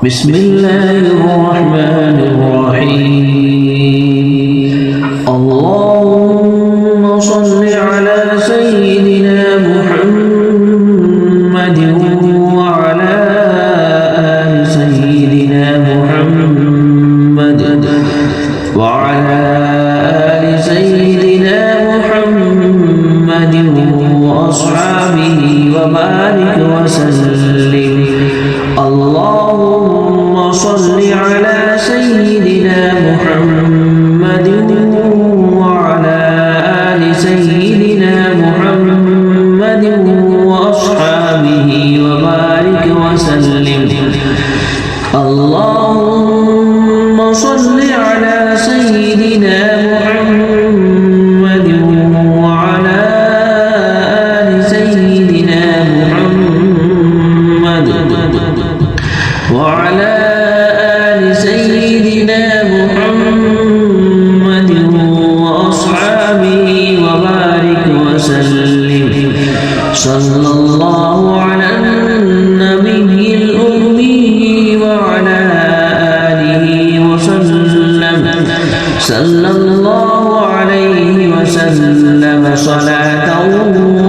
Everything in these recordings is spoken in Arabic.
بسم الله الرحمن الرحيم اللهم صل على سيدنا محمد وعلى آل سيدنا محمد وعلى آل سيدنا محمد وأصحابه وبارك وسلم اللهم صل على سيدنا محمد وعلى آل سيدنا محمد وأصحابه وبارك وسلم اللهم صل على سيدنا محمد وعلى آل سيدنا محمد وعلى آل سيدنا محمد وأصحابه وبارك وسلم صلى الله على النبي الأمي وعلى آله وسلم صلى الله عليه وسلم صلاة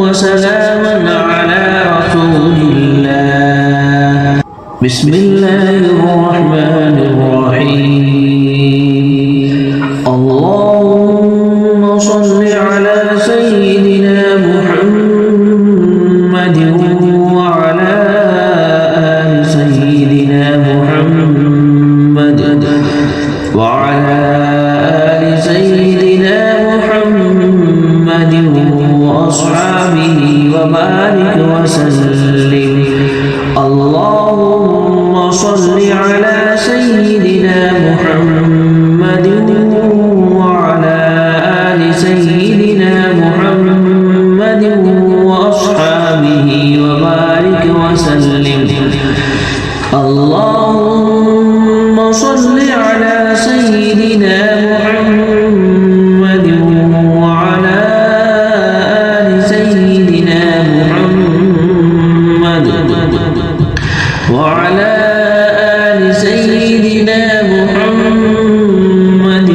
وسلاما على رسول الله بسم الله الرحمن الرحيم اللهم صل على سيدنا محمد وعلى آل سيدنا محمد وعلى آل سيدنا محمد وأصحابه وبارك وسلم اللهم صل على سيدنا محمد وعلى آل سيدنا محمد وأصحابه وبارك وسلم اللهم صل على سيدنا محمد وعلى آل سيدنا محمد وعلى آل سيدنا محمد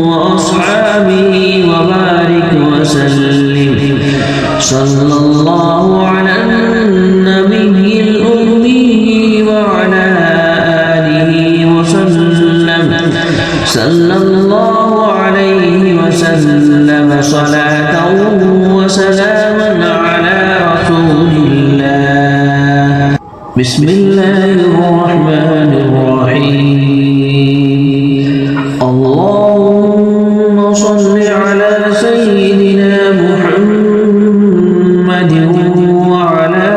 وأصحابه وبارك وسلم صلى الله على النبي الأمي وعلى آله وسلم صلى الله عليه وسلم صلاة وسلاما على رسول الله بسم الله الرحمن الرحيم اللهم صل على سيدنا محمد وعلى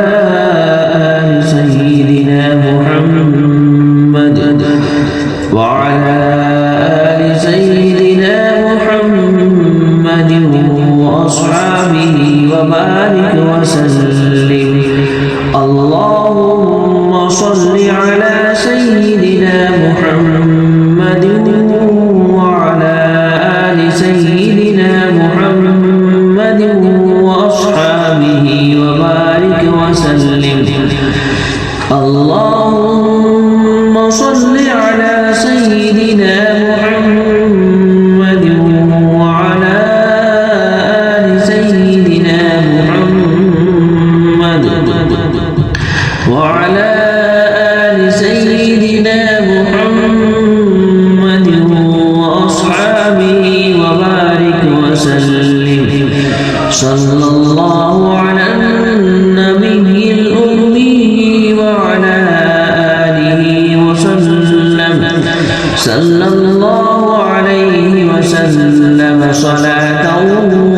آل سيدنا محمد وعلى آل سيدنا محمد وأصحابه وبارك وسلم اللهم صل على سيدنا محمد وعلى آل سيدنا محمد وأصحابه وبارك وسلم اللهم صل على سيدنا محمد وعلى آل سيدنا محمد وعلى آل سيدنا محمد وأصحابه وبارك وسلم صلى الله على النبي الأمي وعلى آله وسلم صلى الله عليه وسلم صلاة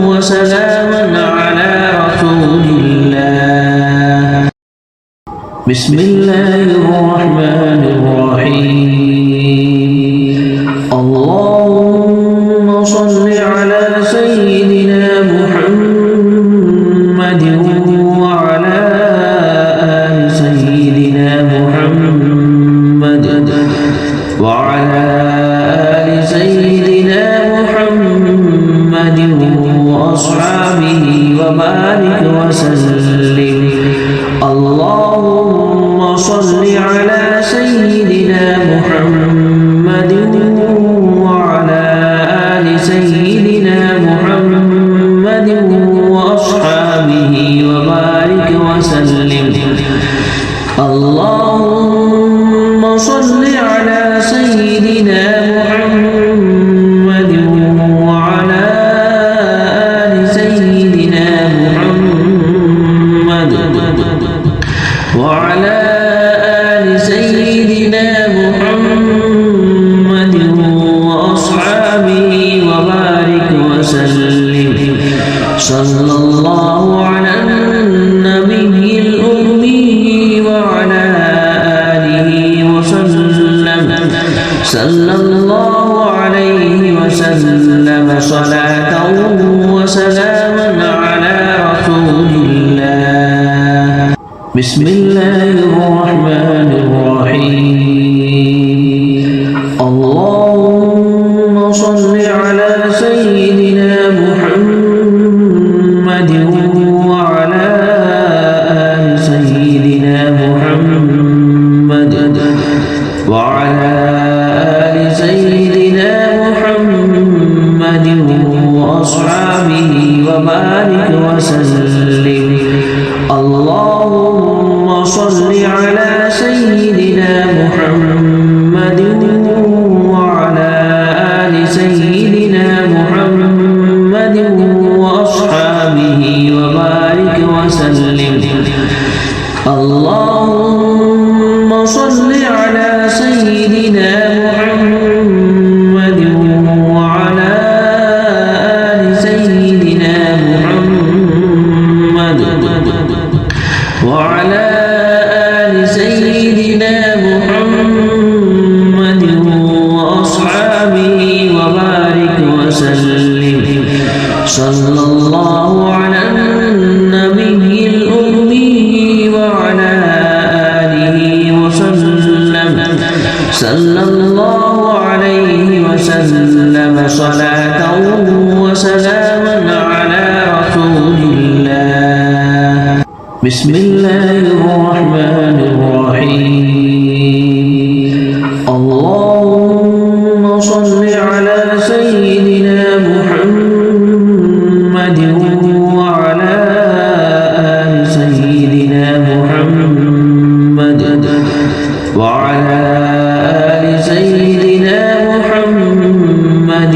وسلاما على رسول الله بسم الله الرحمن الرحيم اللهم صل على سيدنا محمد وعلى آل سيدنا محمد وعلى آل سيدنا محمد وأصحابه وبارك وسلم اللهم صل على صلى الله عليه وسلم صلاة وسلاما على رسول الله. بسم الله الرحمن الرحيم. اللهم صل على سيدنا محمد وعلى آل سيدنا محمد وعلى آل سيدنا محمد وأصحابه وبارك وسلم. اللهم صل على سيدنا محمد وعلى آل سيدنا محمد وأصحابه وبارك وسلم. اللهم صل على سيدنا محمد وعلى آل سيدنا محمد وعلى آل سيدنا محمد وأصحابه وبارك وسلم. صلى الله على النبي الأمي وعلى آله وسلم. صلى الله عليه وسلم صلاة وسلاما على رسول الله. بسم الله الرحمن الرحيم. اللهم صل على سيدنا محمد وعلى آل سيدنا محمد وعلى آل سيدنا محمد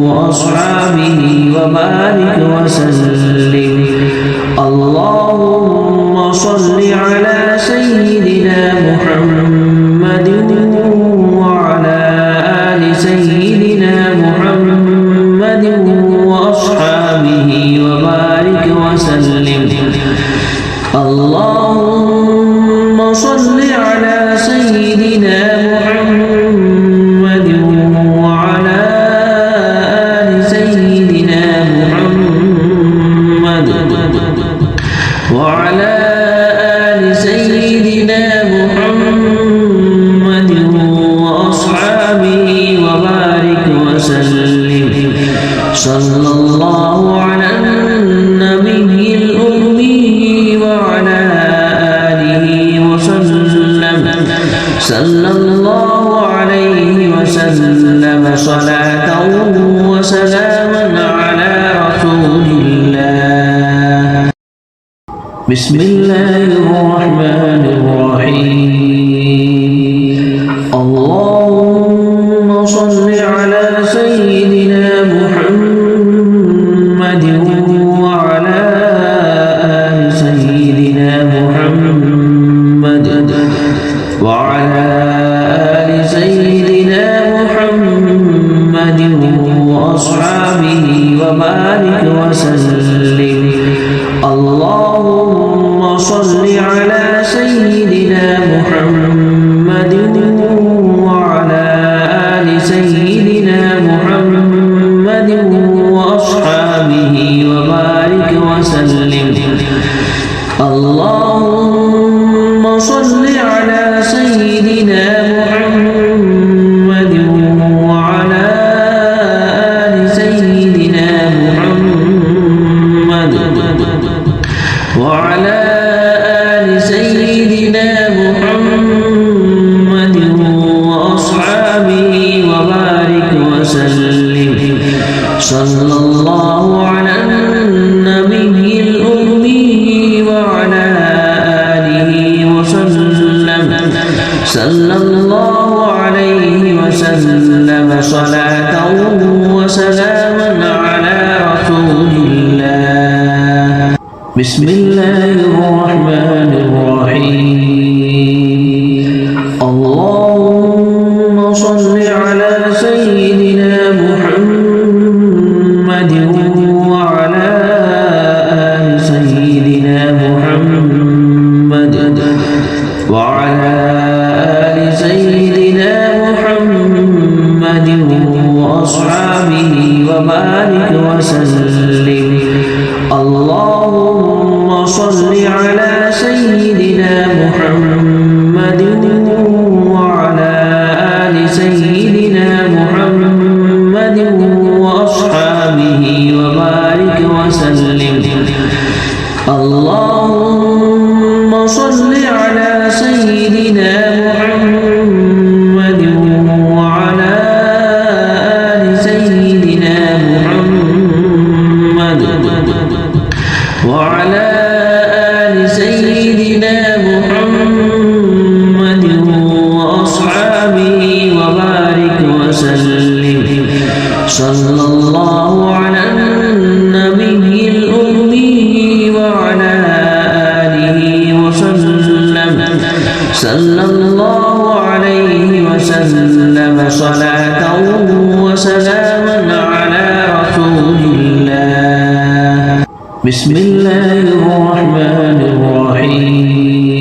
وأصحابه وبارك وسلم. اللهم صل على سيدنا محمد وعلى آل سيدنا محمد وأصحابه وبارك وسلم. اللهم صل على سيدنا محمد وعلى آل سيدنا محمد وعلى آل سيدنا محمد وأصحابه وبارك وسلم. صلى الله على النبي الأمي وعلى آله وسلم. صلى الله عليه وسلم صلاة وسلاما على رسول الله. بسم الله الرحمن الرحيم. اللهم صل على سيدنا محمد وعلى آل سيدنا محمد وعلى آل سيدنا محمد وأصحابه وبارك وسلم. اللهم صل على سيدنا محمد وعلى آل سيدنا محمد وأصحابه وبارك وسلم. اللهم صل على سيدنا محمد وعلى آل سيدنا محمد وعلى آل سيدنا محمد وأصحابه وبارك وسلم. صلى الله على النبي الأمي وعلى آله وسلم. صلى الله عليه وسلم صلاة وسلاما على رسول الله. بسم الله الرحمن الرحيم. اللهم صل على سيدنا محمد وعلى آل سيدنا محمد وعلى آل سيدنا محمد صلاة وسلاما على رسول الله. بسم الله الرحمن الرحيم.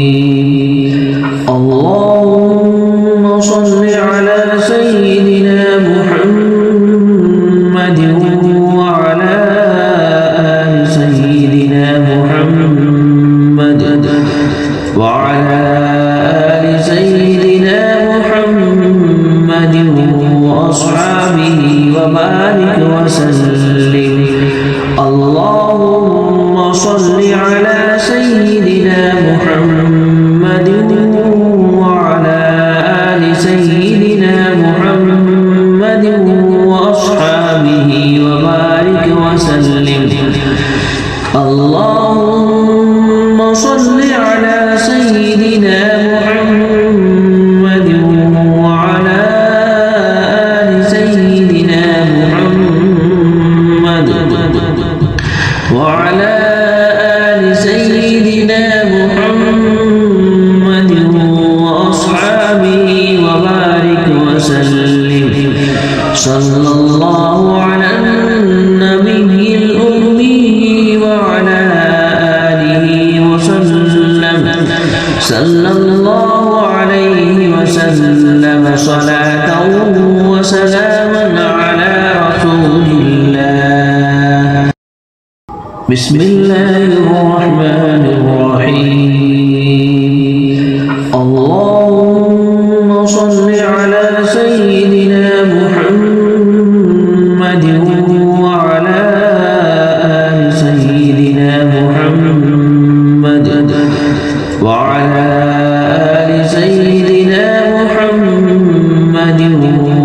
اللهم صل على سيدنا محمد وعلى آل سيدنا محمد وعلى آل سيدنا محمد وأصحابه وبارك وسلم. اللهم صل على سيدنا محمد وعلى آل سيدنا محمد وأصحابه وبارك وسلم. اللهم صل على سيدنا محمد وعلى آل سيدنا محمد وعلى آل سيدنا محمد وأصحابه وبارك وسلم. صلى الله على النبي الأمي وعلى آله وسلم. صلى الله عليه وسلم صلاة وسلاما على رسول الله. بسم الله الرحمن الرحيم. اللهم صل على سيدنا محمد وعلى آل سيدنا محمد وعلى آل سيدنا محمد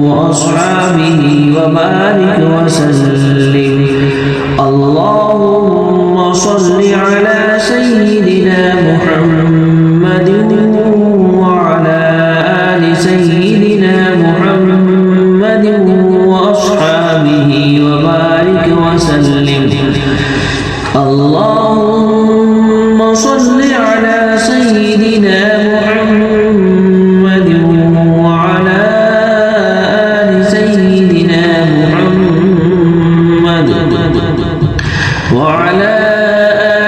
وأصحابه وبارك وسلم. اللهم صل على سيدنا محمد وعلى آل سيدنا محمد وأصحابه وبارك وسلم. اللهم صل على سيدنا محمد وعلى آل سيدنا محمد وعلى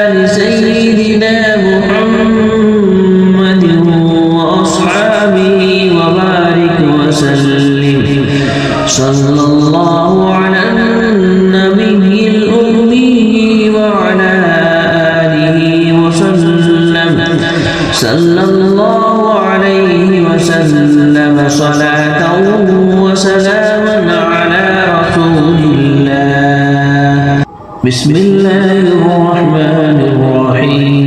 آل سيدنا محمد وأصحابه وبارك وسلم. صلى الله على النبي الأمي وعلى آله وسلم. صلى الله عليه وسلم صلاة وسلاما على رسول الله. بسم الله الرحمن الرحيم.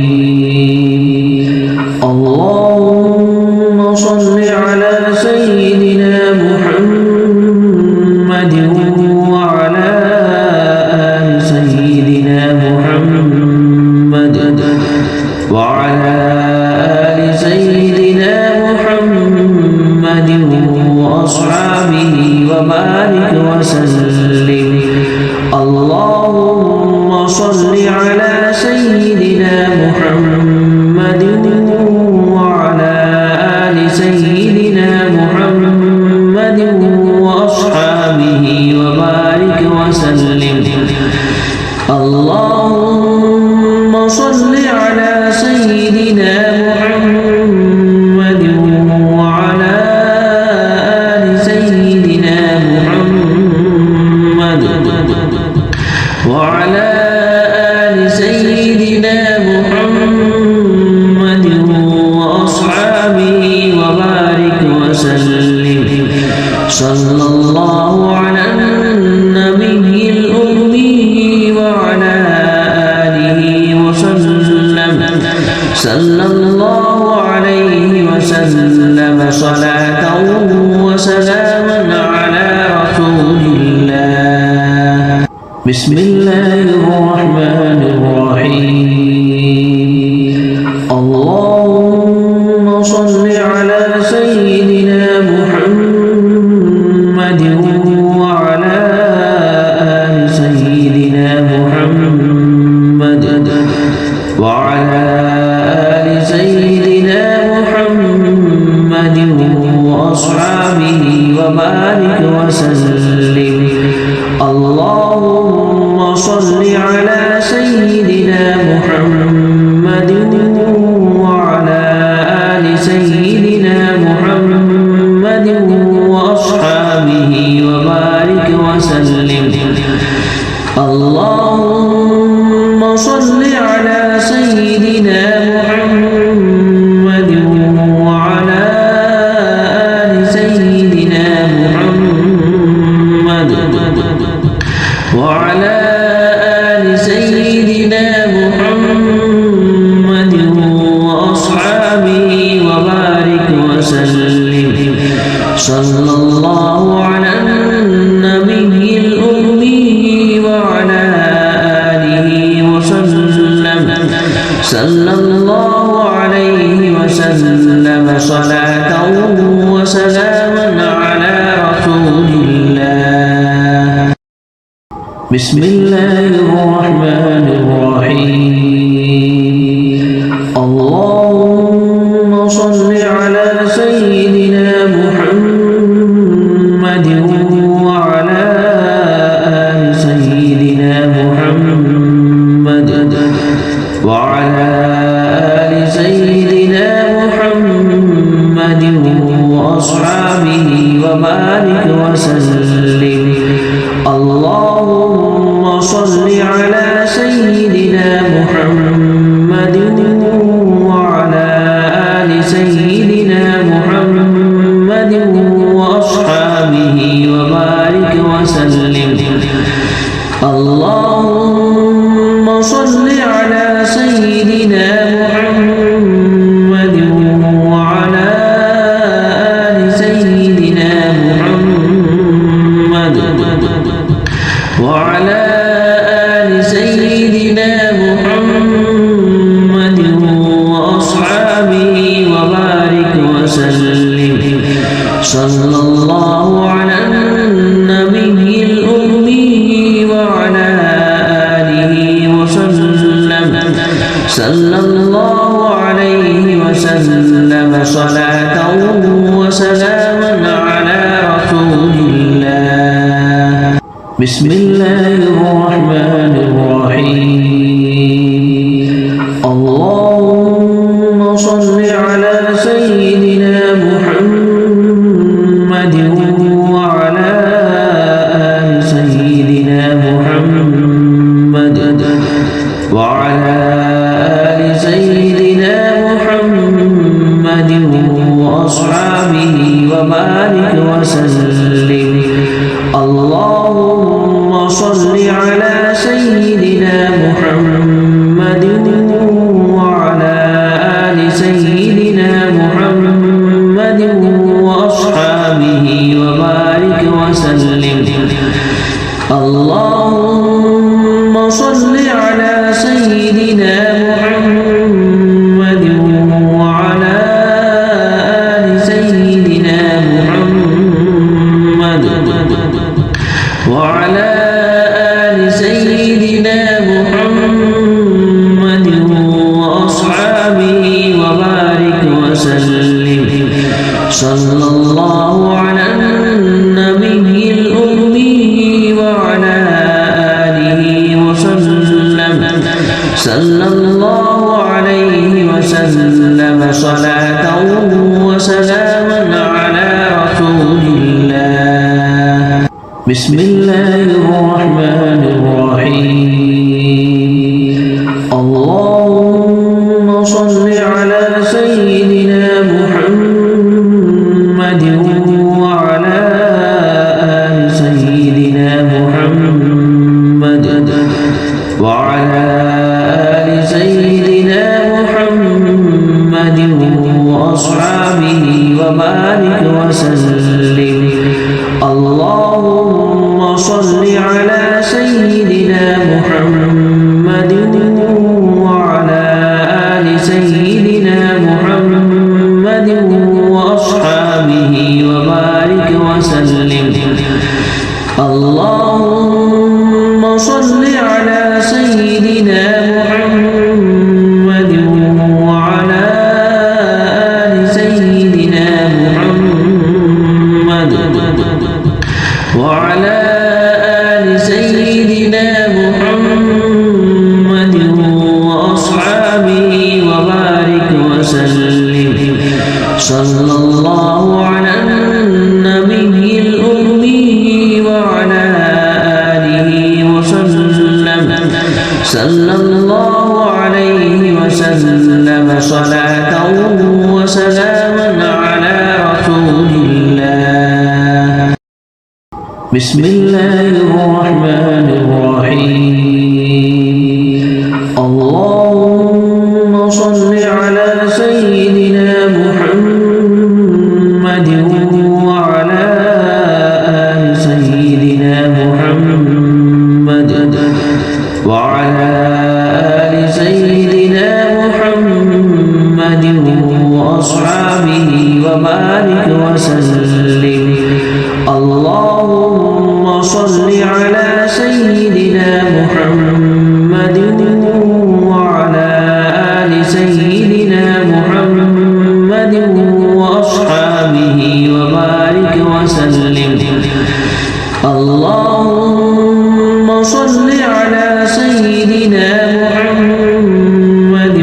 اللهم صل على سيدنا محمد وعلى آل سيدنا محمد وعلى آل سيدنا محمد وأصحابه وبارك وسلم. اللهم صل على سيدنا محمد وعلى آل سيدنا محمد وأصحابه وبارك وسلم. اللهم صل على سيدنا محمد وعلى آل سيدنا محمد وعلى آل سيدنا محمد وأصحابه وبارك وسلم. صلى الله على النبي الأمي وعلى آله وسلم. صلى الله عليه وسلم صلاة وسلاما على رسول الله. بسم الله الرحمن الرحيم. اللهم صل على سيدنا محمد وعلى آل سيدنا محمد وعلى آل سيدنا محمد وأصحابه وبارك وسلم. اللهم صل على سيدنا محمد وعلى آل سيدنا محمد وأصحابه وبارك وسلم. اللهم صل على سيدنا محمد وعلى آل سيدنا محمد وعلى آل سيدنا محمد وأصحابه وبارك وسلم. صلى الله على النبي الأمي وعلى آله وسلم. صلى الله عليه وسلم صلاة وسلاما على رسول الله. بسم الله الرحمن الرحيم. اللهم صل على سيدنا محمد وعلى آل سيدنا محمد وعلى آل سيدنا محمد وأصحابه وبارك وسلم. اللهم صل على سيدنا محمد وعلى آل سيدنا محمد وأصحابه وبارك وسلم. اللهم صل على سيدنا محمد وعلى آل سيدنا محمد وعلى آل سيدنا محمد وأصحابه وبارك وسلم. صلى الله على النبي الأمي وعلى آله وسلم. صلى الله عليه وسلم صلاة وسلاما على رسول الله. بسم الله الرحمن الرحيم. اللهم صل على سيدنا محمد وعلى آل سيدنا محمد وعلى آل سيدنا محمد وأصحابه وبارك وسلم. اللهم صل على سيدنا محمد وعلى آل سيدنا محمد وأصحابه وبارك وسلم. اللهم صل على سيدنا محمد وعلى آل سيدنا محمد وعلى آل سيدنا محمد وأصحابه وبارك وسلم. صلى الله على النبي الأمي وعلى آله وسلم. صلى الله عليه وسلم صلاة وسلاما على رسول الله. بسم الله الرحمن الرحيم. اللهم صل على سيدنا محمد وعلى آل سيدنا محمد وعلى آل سيدنا محمد وأصحابه وبارك وسلم. اللهم صل على سيدنا محمد وعلى آل سيدنا محمد وأصحابه وبارك وسلم. اللهم صل على سيدنا محمد وعلى آل سيدنا محمد بسم الله الرحمن الرحيم اللهم صل على سيدنا محمد وعلى آل سيدنا محمد وعلى آل سيدنا محمد وأصحابه وبارك وسلم اللهم صل على سيدنا محمد وعلى آل سيدنا محمد وأصحابه وبارك وسلم اللهم صل على سيدنا محمد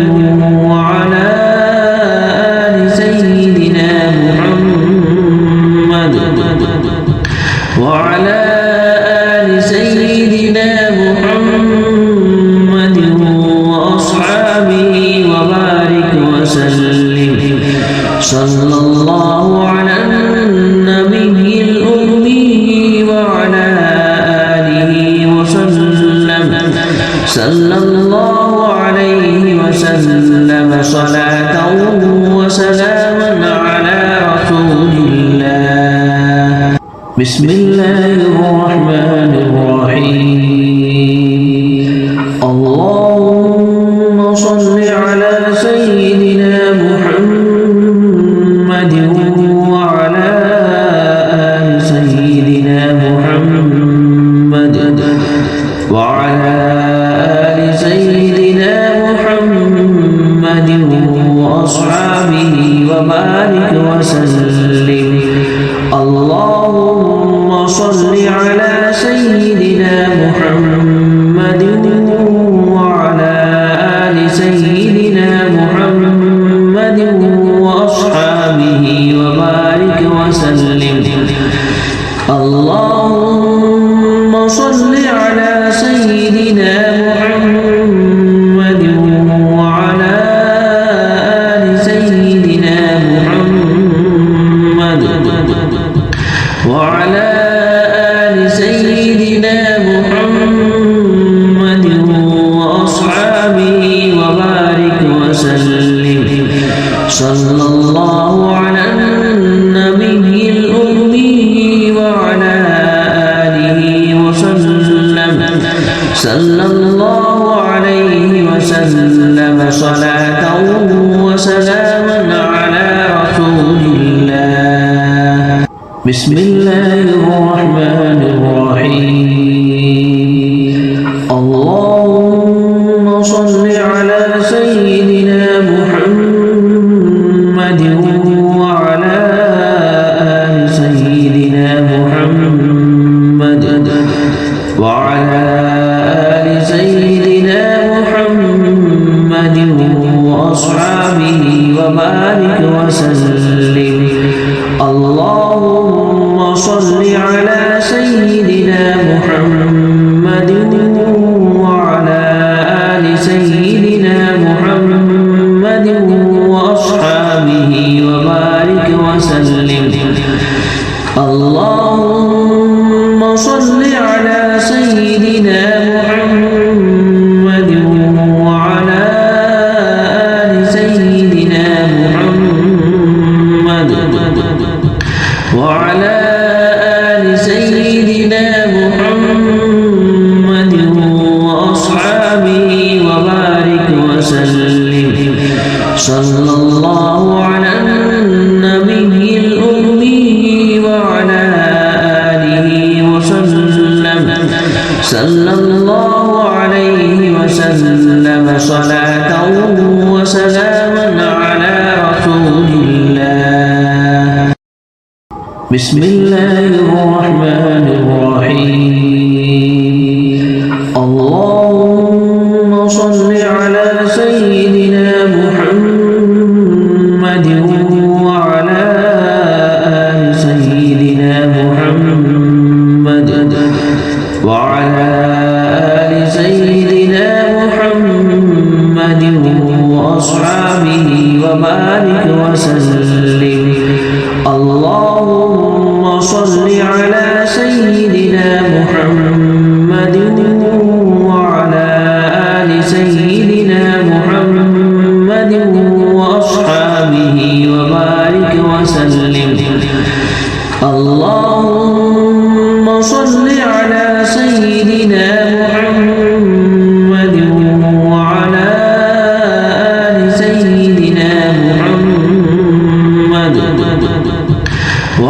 وعلى آل سيدنا محمد وعلى آل سيدنا محمد وأصحابه وبارك وسلم صلى الله على النبي الأمي وعلى آله وسلم صلى الله عليه وسلم صلاة وسلاما على رسول الله بسم الله الرحمن الرحيم اللهم صل على سيدنا محمد وعلى آل سيدنا محمد وعلى آل سيدنا محمد وأصحابه وبارك وسلم اللهم صل على سيدنا محمد وعلى آل سيدنا محمد وأصحابه وبارك وسلم اللهم صل على سيدنا محمد وعلى آل سيدنا محمد وعلى آل سيدنا محمد وأصحابه وبارك وسلم صلى الله على النبي الأمي وعلى آله وسلم صلى الله عليه وسلم صلاة وسلاما على رسول الله بسم الله الرحمن الرحيم اللهم صل على سيدنا محمد وعلى آل سيدنا محمد وعلى آل سيدنا محمد وأصحابه وبارك وسلم اللهم صل على سيدنا محمد وعلى آل سيدنا محمد وأصحابه وبارك وسلم اللهم صل على سيدنا محمد وعلى آل سيدنا محمد وعلى آل سيدنا محمد وأصحابه وبارك وسلم صلى الله على النبي الأمي وعلى آله وسلم صلى الله عليه وسلم صلاة وسلاما على رسول الله بسم الله الرحمن الرحيم اللهم صل على سيدنا محمد وعلى آل سيدنا محمد وعلى آل سيدنا محمد وأصحابه وبارك وسلم اللهم صل على سيدنا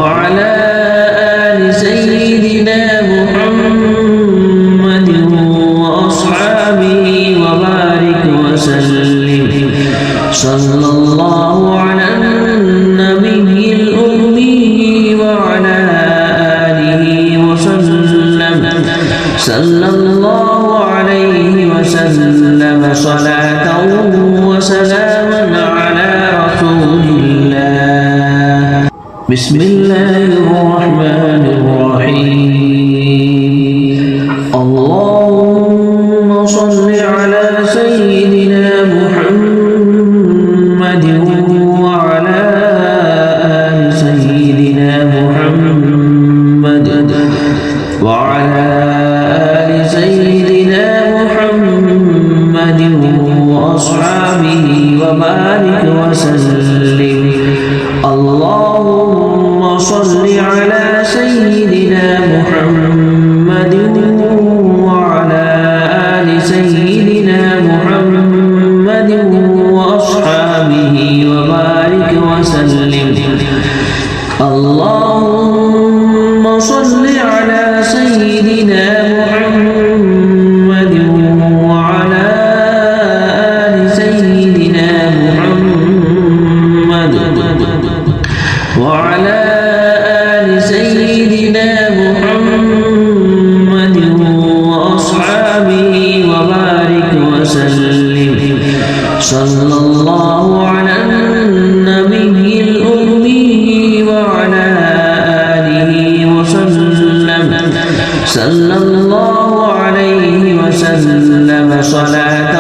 وعلى آل سيدنا محمد وأصحابه وبارك وسلم صلى الله على النبي الأمي وعلى آله وسلم صلى الله عليه وسلم صلاة وسلاما على رسول الله. بسم الله الرحمن الرحيم. اللهم صل على سيدنا محمد وعلى آل سيدنا محمد وعلى آل سيدنا محمد وأصحابه وبارك وسلم. اللهم صل على سيدنا محمد وعلى آل سيدنا محمد وأصحابه وبارك وسلم. اللهم صل على سيدنا محمد وعلى آل سيدنا محمد وعلى آل سيدنا محمد وأصحابه وبارك وسلم. صلى الله على النبي الأمي وعلى آله وسلم صلى الله عليه وسلم صلاة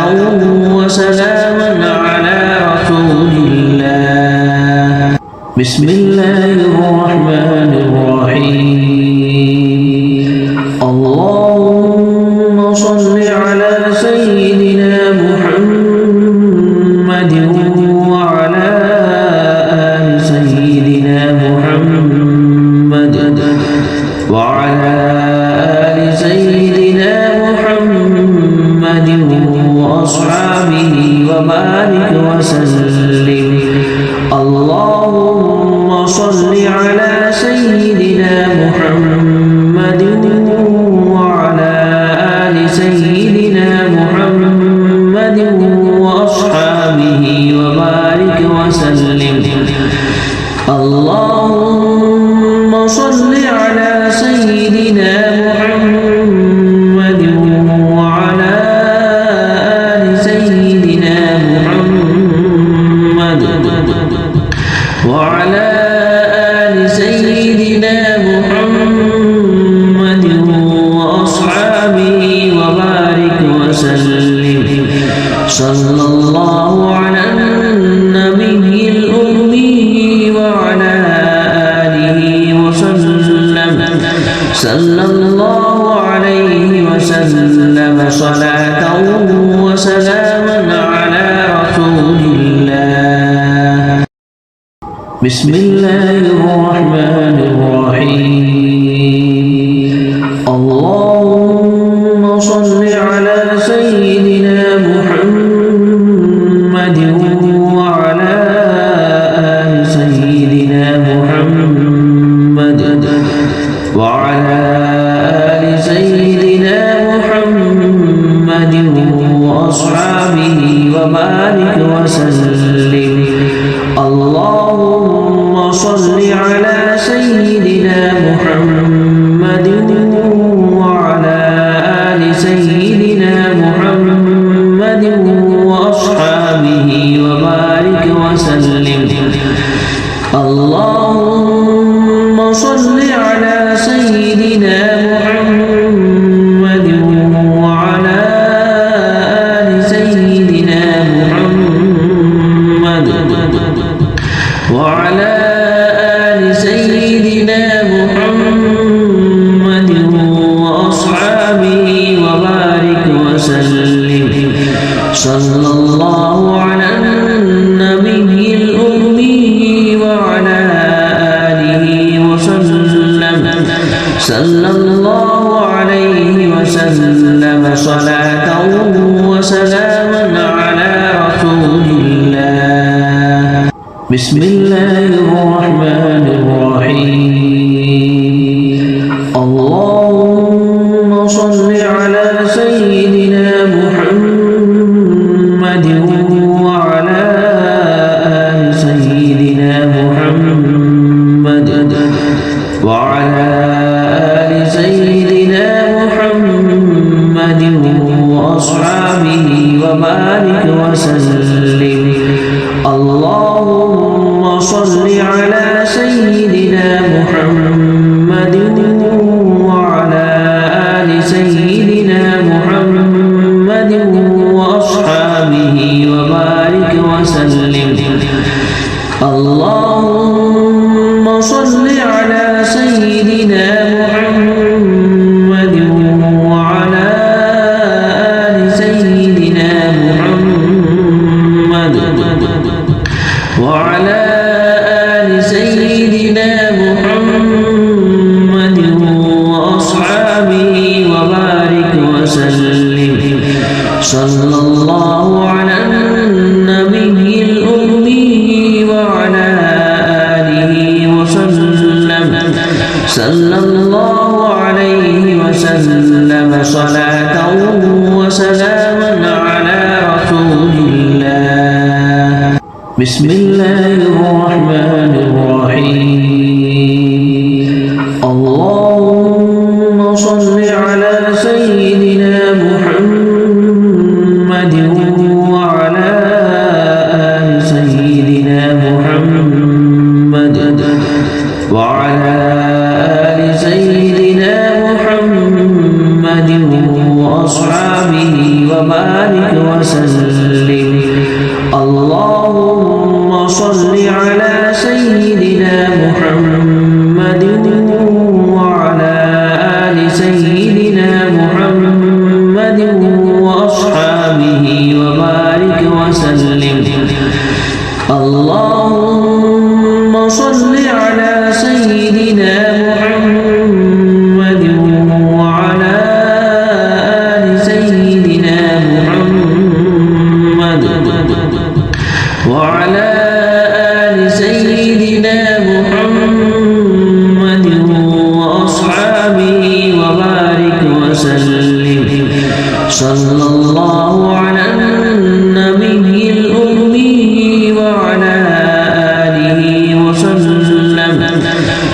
وسلاما على رسول الله. بسم الله الرحمن الرحيم. اللهم صل على سيدنا محمد وعلى آل سيدنا محمد وعلى آل سيدنا محمد وأصحابه وبارك وسلم. اللهم صل على سيدنا محمد وعلى آل سيدنا محمد وأصحابه وبارك وسلم. اللهم صل على سيدنا محمد وعلى آل سيدنا محمد وعلى آل سيدنا محمد وأصحابه وبارك وسلم. صلى الله على النبي الأمي وعلى آله وسلم صلى الله عليه وسلم صلاة وسلاما على رسول الله. بسم الله الرحمن الرحيم. اللهم صل على سيدنا محمد وعلى آل سيدنا محمد وعلى آل سيدنا محمد وأصحابه وبارك وسلم. اللهم صل على سيدنا محمد وعلى آل سيدنا محمد وأصحابه وبارك وسلم. اللهم صل على سيدنا محمد وعلى آل سيدنا محمد وعلى آل سيدنا محمد وأصحابه وبارك وسلم. صلى الله على النبي الأمي وعلى آله وسلم صلى الله عليه وسلم صلاة وسلاما على رسول الله. بسم الله الرحمن الرحيم. الرحيم اللهم صل على سيدنا محمد وعلى آل سيدنا محمد وعلى آل سيدنا محمد وأصحابه وبارك وسلم اللهم صل على سيدنا محمد وعلى آل سيدنا محمد وأصحابه وبارك وسلم اللهم صل على سيدنا محمد وعلى آل سيدنا محمد وعلى آل سيدنا محمد وأصحابه وبارك وسلم صلى الله على النبي الأمي وعلى آله وسلم صلى الله عليه وسلم صلاة وسلاما على رسول الله بسم الله الرحمن الرحيم اللهم صل على سيدنا محمد وعلى آل سيدنا محمد وعلى آل سيدنا محمد وأصحابه وبارك وسلم اللهم صل على سيدنا محمد وعلى آل سيدنا محمد وأصحابه وبارك وسلم اللهم صل على سيدنا محمد وعلى آل سيدنا محمد وعلى آل سيدنا محمد وأصحابه وبارك وسلم صلى الله على النبي الأمي وعلى آله وسلم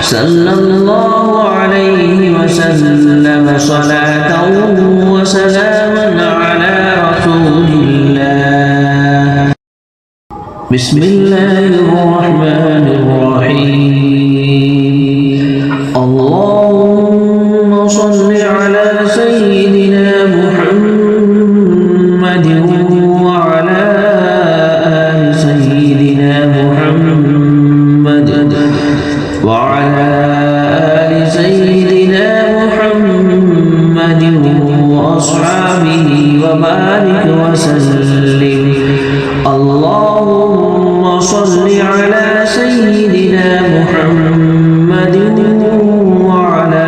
صلى الله عليه وسلم صلاة وسلاما على رسول الله بسم الله الرحمن الرحيم اللهم صل على سيدنا محمد وعلى آل سيدنا محمد وعلى آل سيدنا محمد وأصحابه وبارك وسلم اللهم صل على سيدنا محمد وعلى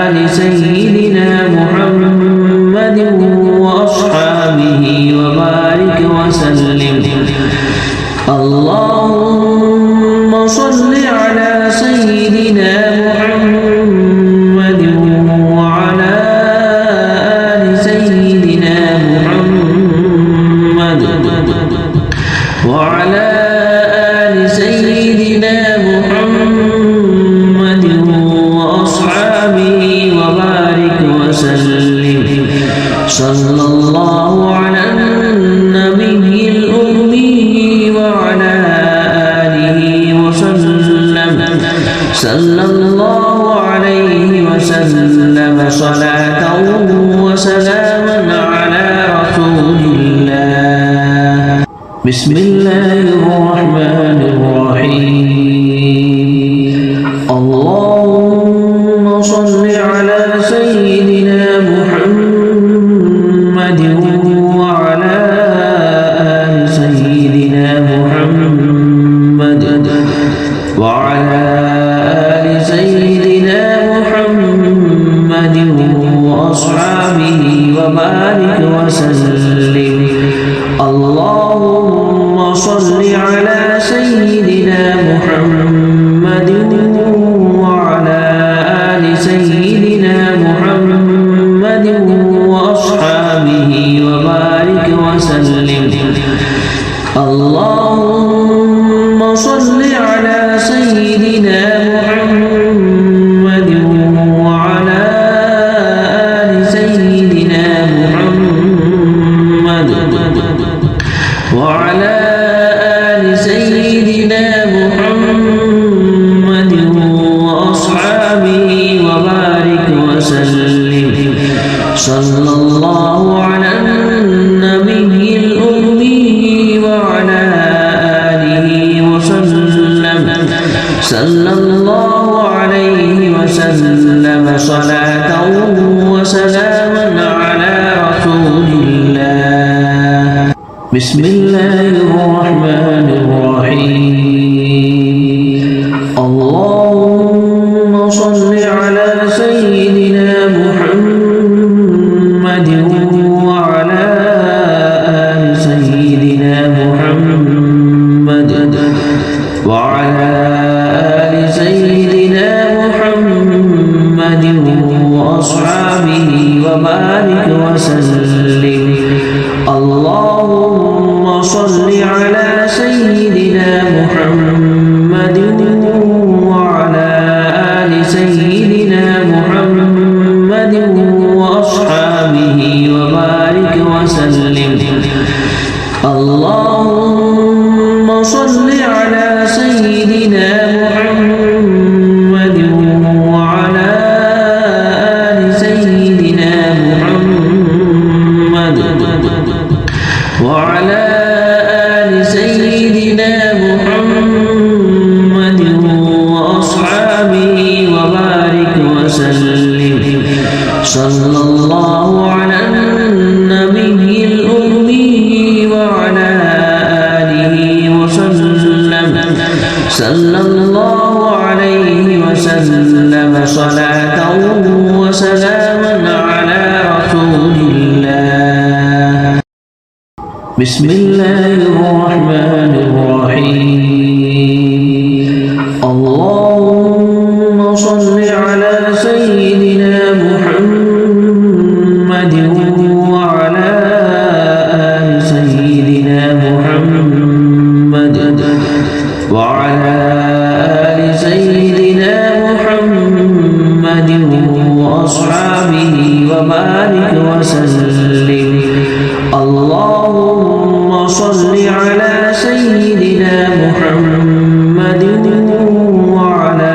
آل سيدنا محمد وأصحابه وبارك وسلم اللهم صل على سيدنا محمد وعلى آل سيدنا محمد وعلى آل سيدنا محمد وأصحابه وبارك وسلم صلى الله على النبي الأمي وعلى آله وسلم صلى الله عليه وسلم صلاة وسلاما على رسول الله بسم الله الرحمن الرحيم اللهم صل على سيدنا محمد وعلى آل سيدنا محمد وعلى آل سيدنا محمد وأصحابه وبارك وسلم اللهم صل على سيدنا محمد بسم الله الرحمن الرحيم اللهم صل على سيدنا محمد وعلى آل سيدنا محمد وعلى آل سيدنا محمد وأصحابه وبارك وسلم اللهم صل على سيدنا محمد وعلى آل سيدنا محمد وأصحابه وبارك وسلم اللهم صل على سيدنا محمد وعلى آل سيدنا محمد وعلى آل سيدنا محمد وأصحابه وبارك وسلم صلى الله على النبي الأمي وعلى آله وسلم صلى الله عليه وسلم صلاة وسلاما على رسول الله بسم الله الرحمن الرحيم اللهم صل على سيدنا محمد وعلى آل سيدنا محمد وعلى آل سيدنا محمد وأصحابه وبارك وسلم اللهم صل على سيدنا محمد وعلى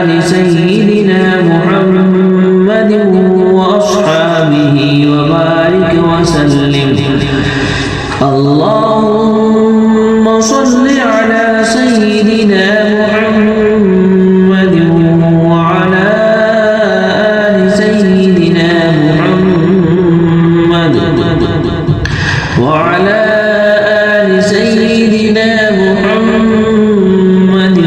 آل سيدنا محمد وأصحابه وبارك وسلم اللهم صل على سيدنا محمد وعلى آل سيدنا محمد وعلى آل سيدنا محمد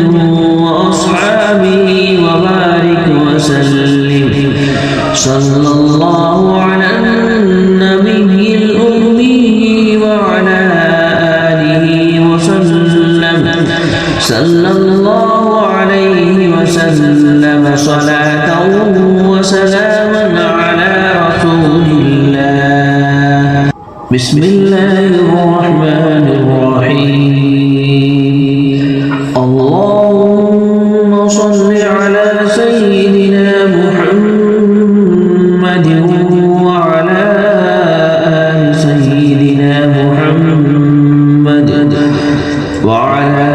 وأصحابه وبارك وسلم صلى الله على النبي الأمي وعلى آله وسلم صلى الله عليه وسلم صلاة وسلاما على رسول الله بسم الله الرحمن الرحيم اللهم صل على سيدنا محمد وعلى آل سيدنا محمد وعلى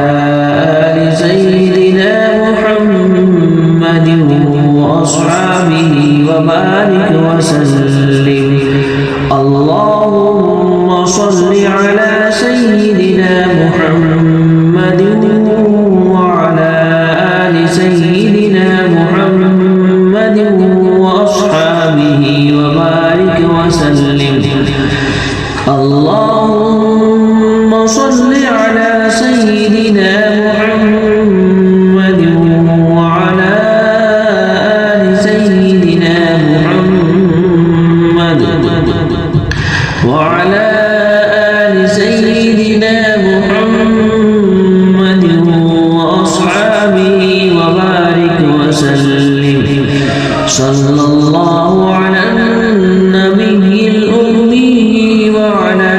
آل سيدنا محمد وأصحابه وبارك وسلم اللهم صل على سيدنا محمد وعلى آل سيدنا محمد وأصحابه وبارك وسلم اللهم صل على سيدنا محمد وعلى آل سيدنا محمد وعلى آل سيدنا محمد وأصحابه وبارك وسلم صلى الله على النبي الأمي وعلى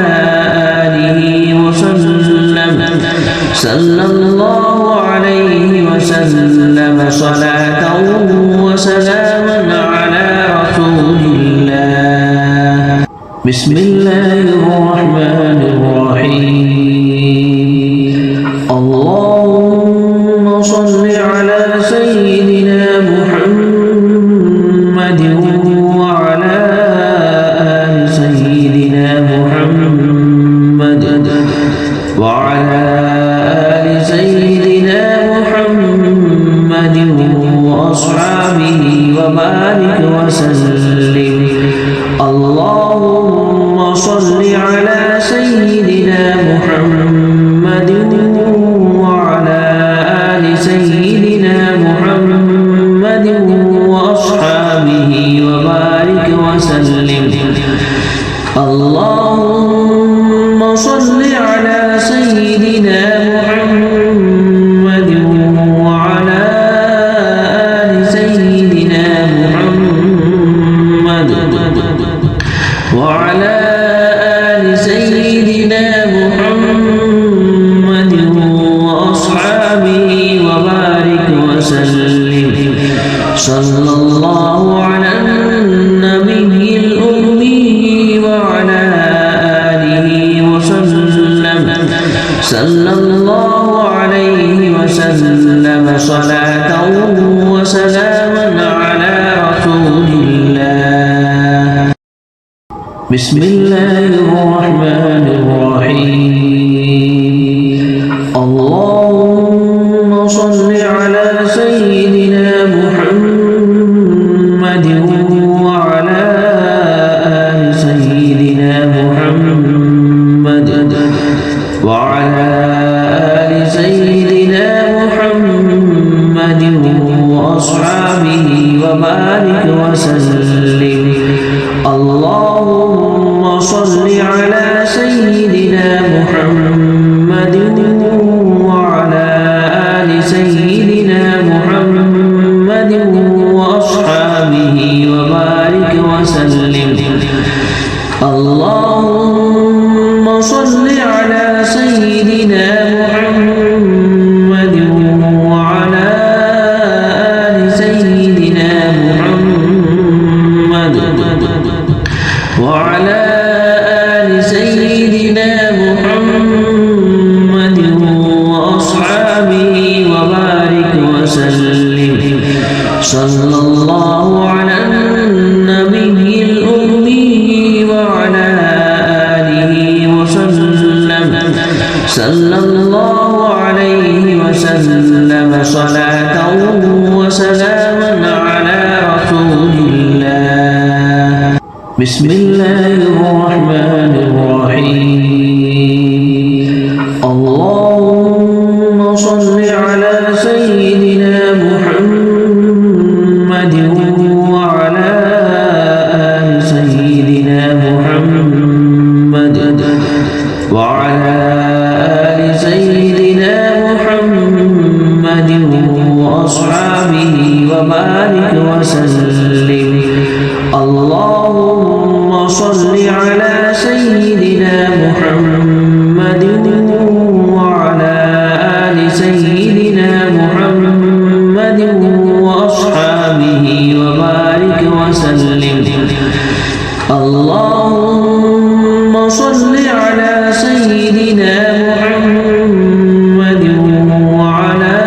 آله وسلم صلى الله عليه وسلم صلاة وسلاما على رسول الله بسم الله الرحمن الرحيم اللهم صل على سيدنا محمد وعلى آل سيدنا محمد وعلى آل سيدنا محمد وأصحابه وبارك وسلم اللهم صل على سيدنا صلى الله على النبي الأمي وعلى آله وسلم صلى الله عليه وسلم صلاة وسلاما على رسول الله. بسم الله الرحمن الرحيم. اللهم صل على سيدنا محمد وعلى آل سيدنا محمد وعلى آل سيدنا محمد وأصحابه وبارك وسلم. اللهم صل على سيدنا محمد وعلى آل سيدنا محمد وأصحابه وبارك وسلم. اللهم صل على سيدنا محمد وعلى آل سيدنا محمد وعلى آل سيدنا محمد وأصحابه وبارك وسلم. صلى الله على النبي الأمي وعلى آله وسلم صلى الله عليه وسلم صلاة وسلاما على رسول الله. بسم الله الرحمن الرحيم. اللهم صل على سيدنا محمد وعلى آل سيدنا محمد وعلى آل سيدنا محمد وأصحابه وبارك وسلم. اللهم صل على سيدنا محمد وعلى آل سيدنا محمد وأصحابه وبارك وسلم. اللهم صل على سيدنا محمد وعلى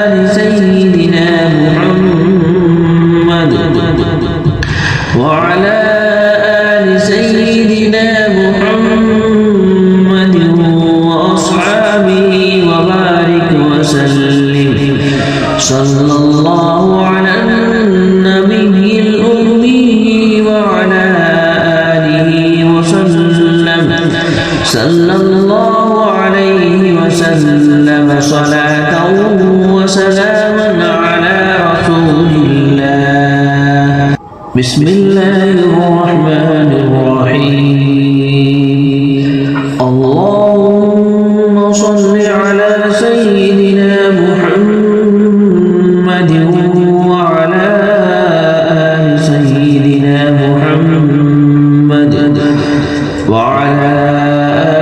آل سيدنا محمد وعلى آل سيدنا محمد وأصحابه وبارك وسلم. صلى الله على النبي الأمي وعلى آله وسلم صلى الله عليه وسلم صلاة وسلاما على رسول الله. بسم الله الرحمن الرحيم. اللهم صل على سيدنا محمد وعلى آل سيدنا محمد وعلى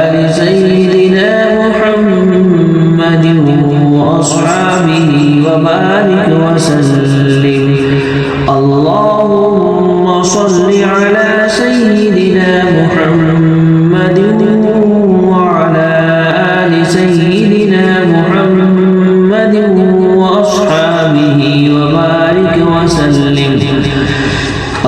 آل سيدنا محمد وأصحابه وبارك وسلم. اللهم صل على سيدنا محمد وعلى آل سيدنا محمد وأصحابه وبارك وسلم.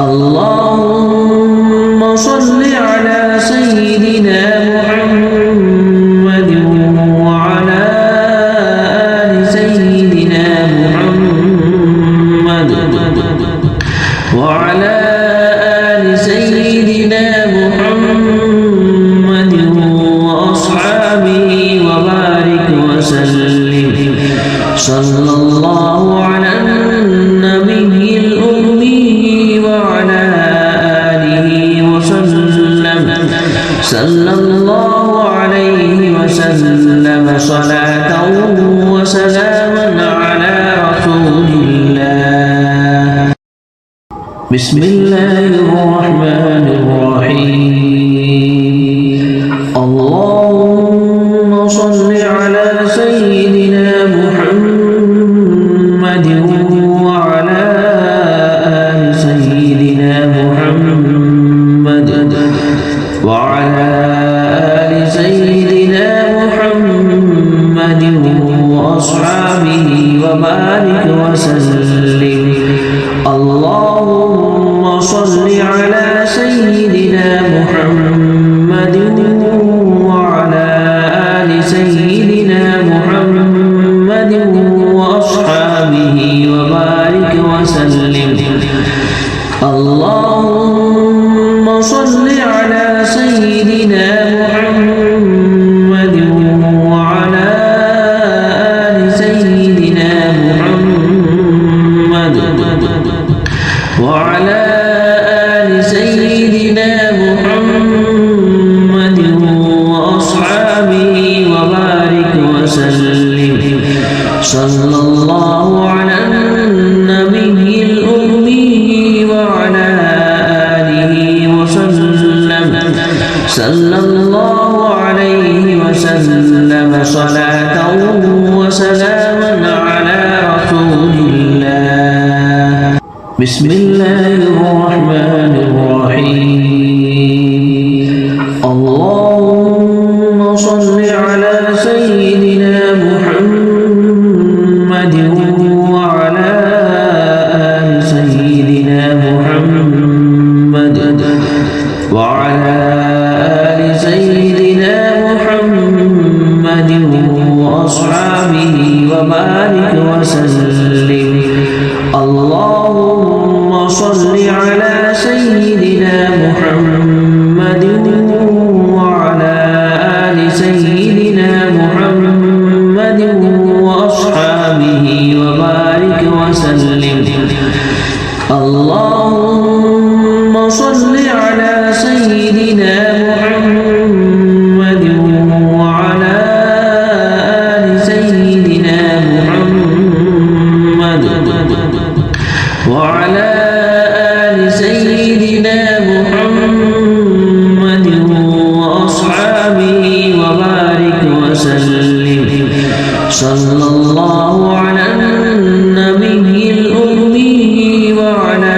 اللهم صل على سيدنا محمد وعلى آل سيدنا محمد وعلى آل سيدنا محمد وأصحابه وبارك وسلم. صلى الله على النبي الأمي وعلى آله وسلم صلى الله عليه وسلم صلاة وسلاما على رسول الله. بسم الله الرحمن الرحيم. اللهم صل على سيدنا محمد وعلى وسلم اللهم صل على سيدنا محمد وعلى آل سيدنا محمد وأصحابه وبارك وسلم اللهم صل على سيدنا محمد وعلى آل سيدنا محمد وعلى آل سيدنا محمد وأصحابه وبارك وسلم صلى الله على النبي الأمي وعلى آله وسلم صلى الله عليه وسلم صلاة وسلاما على رسول الله بسم الله الرحمن الرحيم اللهم صل على سيدنا محمد وعلى آل سيدنا محمد وعلى آل سيدنا محمد وأصحابه وبارك وسلم اللهم صل على سيدنا محمد وعلى آل سيدنا محمد وأصحابه وبارك وسلم اللهم صل على سيدنا محمد وعلى آل سيدنا محمد وعلى آل سيدنا محمد وأصحابه وبارك وسلم صلى الله على النبي الأمي وعلى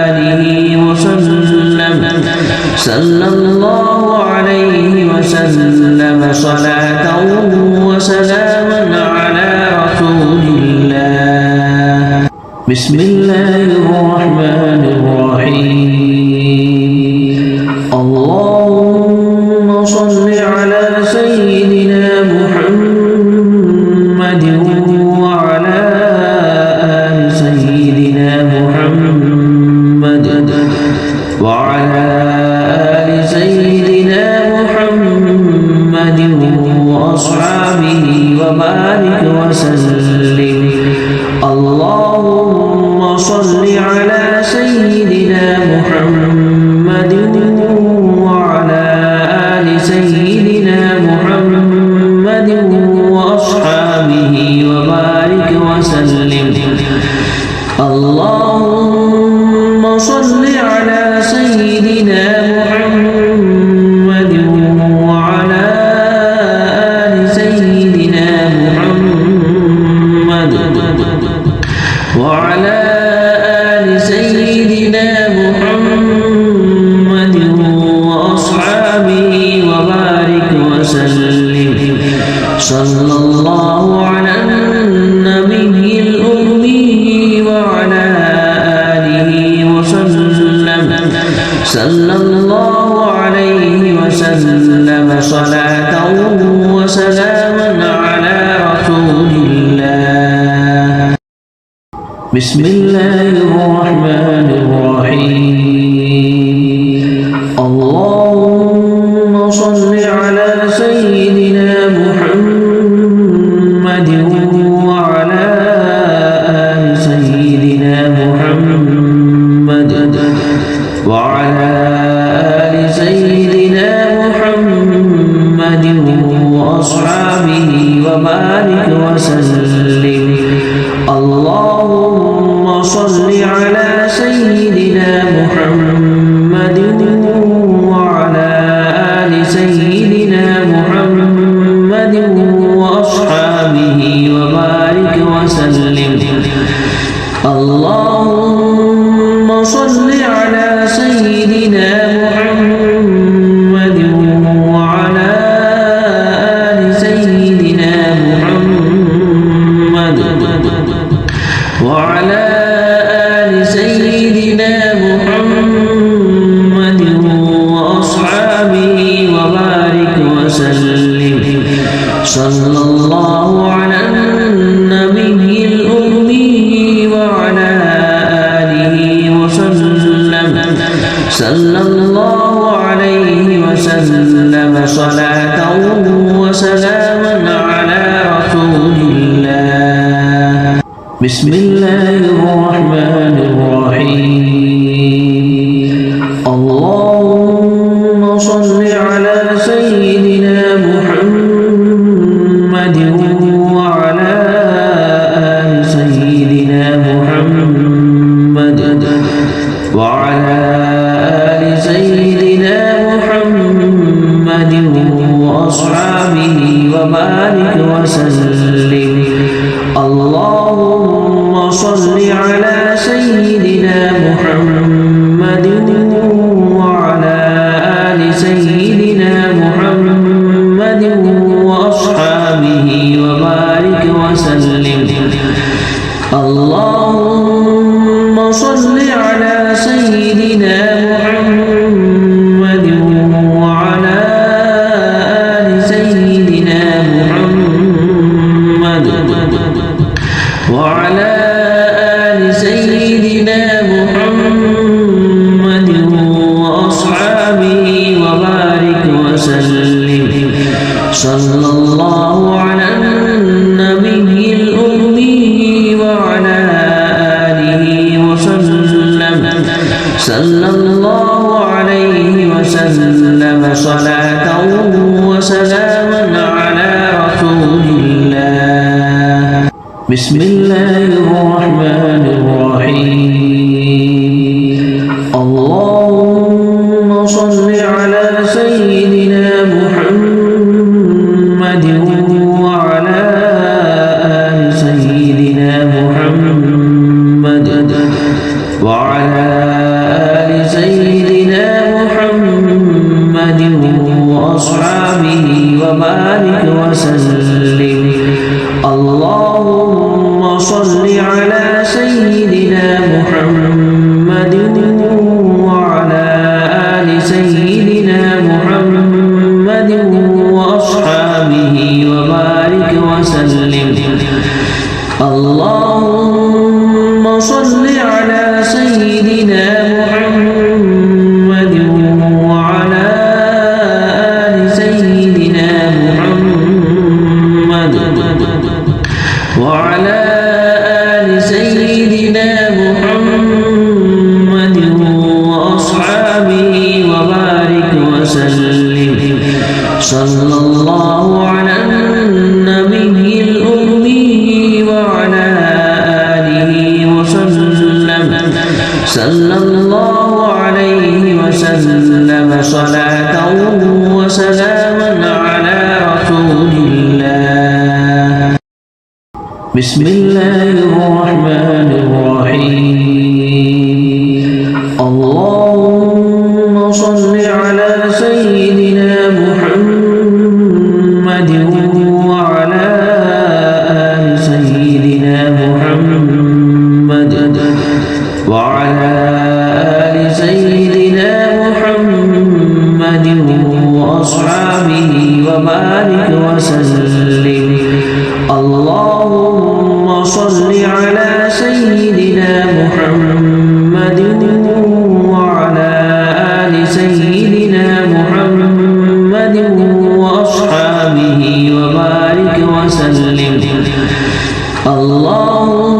آله وسلم صلى الله عليه وسلم صلاة وسلاما على رسول الله بسم الله الرحمن الرحيم اللهم صل على سيدنا محمد وعلى آل سيدنا محمد وعلى آل سيدنا محمد وأصحابه وبارك وسلم اللهم صل على سيدنا محمد وعلى آل سيدنا محمد وأصحابه وبارك وسلم اللهم صل على سيدنا محمد وعلى آل سيدنا محمد وعلى آل سيدنا محمد وأصحابه وبارك وسلم صلى الله على النبي الأمي وعلى آله وسلم صلى الله عليه وسلم صلاة وسلاما على رسول الله بسم الله الرحمن الرحيم اللهم صل على سيدنا محمد وعلى آل سيدنا محمد وعلى آل سيدنا محمد وأصحابه وبارك وسلم اللهم صل على سيدنا محمد وعلى آل سيدنا محمد وأصحابه وبارك وسلم اللهم صل على سيدنا محمد وعلى آل سيدنا محمد وعلى وعلى آل سيدنا محمد وأصحابه وبارك وسلم صلى الله على النبي الأمي وعلى آله وسلم صلى الله عليه وسلم صلاة وسلاما على رسول الله. بسم الله الرحمن الرحيم. اللهم صل على سيدنا محمد وعلى آل سيدنا محمد وعلى آل سيدنا محمد وأصحابه وبارك وسلم. اللهم صل على سيدنا محمد وعلى آل سيدنا محمد وأصحابه وبارك وسلم. اللهم صل على سيدنا محمد وعلى آل سيدنا محمد وعلى آل سيدنا محمد وأصحابه وبارك وسلم. صلى الله على النبي الأمي وعلى آله وسلم صلى الله عليه وسلم صلاة وسلاما على رسول الله. بسم الله الرحمن الرحيم. اللهم صل على سيدنا محمد وعلى آل سيدنا محمد وعلى آل سيدنا محمد وأصحابه وبارك وسلم. اللهم صل على سيدنا محمد وعلى آل سيدنا محمد وأصحابه وبارك وسلم. اللهم صل على سيدنا محمد وعلى آل سيدنا محمد وعلى آل سيدنا محمد وأصحابه وبارك وسلم. صلى الله على النبي الأمي وعلى آله وسلم صلى الله عليه وسلم صلاة وسلاما على رسول الله. بسم الله الرحمن الرحيم. اللهم صل على سيدنا محمد وعلى آل سيدنا محمد وعلى آل سيدنا محمد وأصحابه وبارك وسلم. اللهم صل على سيدنا محمد وعلى آل سيدنا محمد وأصحابه وبارك وسلم. اللهم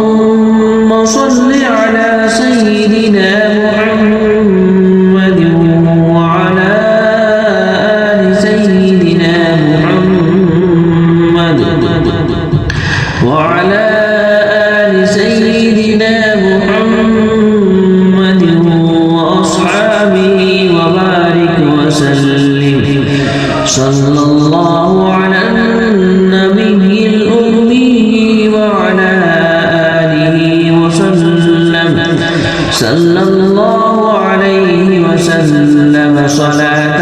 صل على سيدنا محمد وعلى آل سيدنا محمد وعلى آل سيدنا محمد وأصحابه وبارك وسلم. صلى الله على النبي الأمي وعلى آله وسلم صلى الله عليه وسلم صلاة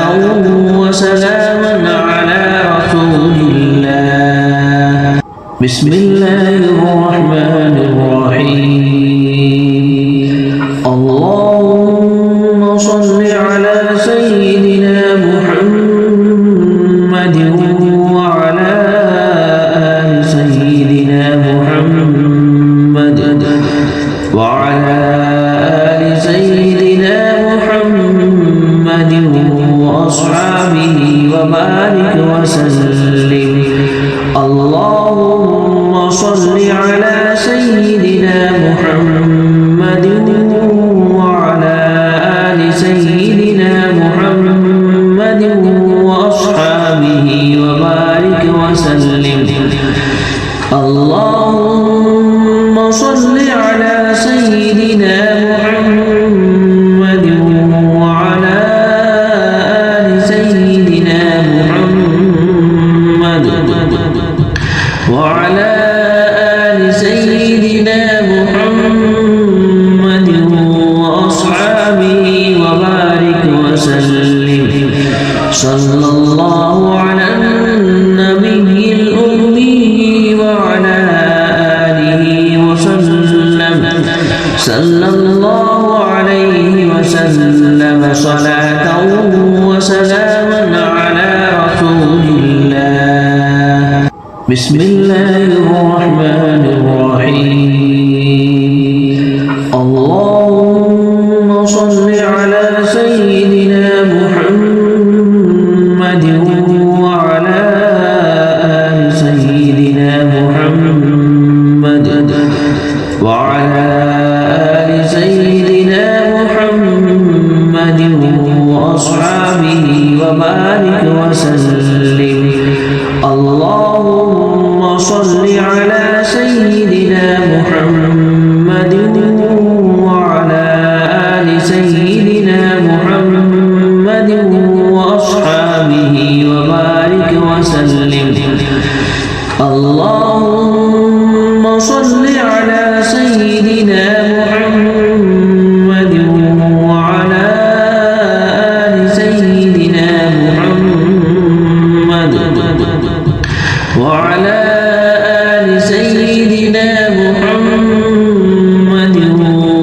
وسلاما على رسول الله. بسم الله الرحمن الرحيم. اللهم صل على سيدنا محمد وعلى آل سيدنا محمد وعلى آل سيدنا محمد وأصحابه وبارك وسلم. اللهم صل على سيدنا محمد وعلى آل سيدنا محمد وأصحابه وبارك وسلم. اللهم صل على سيدنا محمد وعلى آل سيدنا محمد وعلى آل سيدنا محمد وأصحابه وبارك وسلم. صلى الله على النبي الأمي وعلى آله وسلم. صلى الله عليه وسلم صلاة وسلاما على رسول الله. بسم الله الرحمن الرحيم. اللهم صل على سيدنا محمد وعلى آل سيدنا محمد وعلى آل سيدنا محمد وأصحابه وبارك وسلم. اللهم صل على سيدنا محمد وعلى آل سيدنا محمد وأصحابه وبارك وسلم. اللهم صل على سيدنا محمد وعلى آل سيدنا محمد وعلى آل سيدنا محمد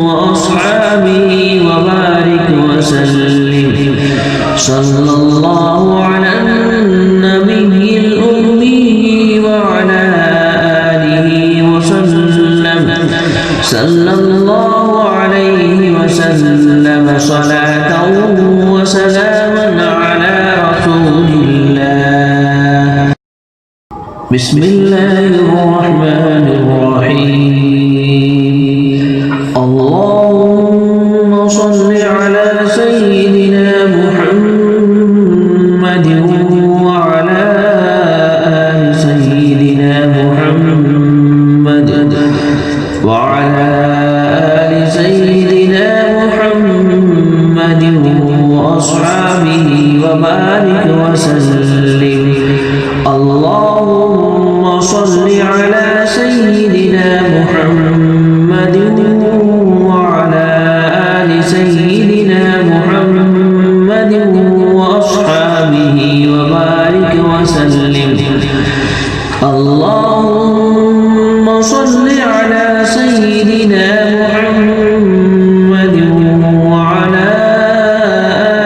وأصحابه وبارك وسلم. صلى الله على النبي الأمي وعلى آله وسلم. صلى الله عليه وسلم صلاة وسلاما على رسول الله. بسم الله الرحمن الرحيم. اللهم صل على سيدنا محمد وعلى آل سيدنا محمد وعلى آل سيدنا محمد وأصحابه وبارك وسلم. اللهم صل على سيدنا محمد وعلى آل سيدنا محمد وأصحابه وبارك وسلم. اللهم صل على سيدنا محمد وعلى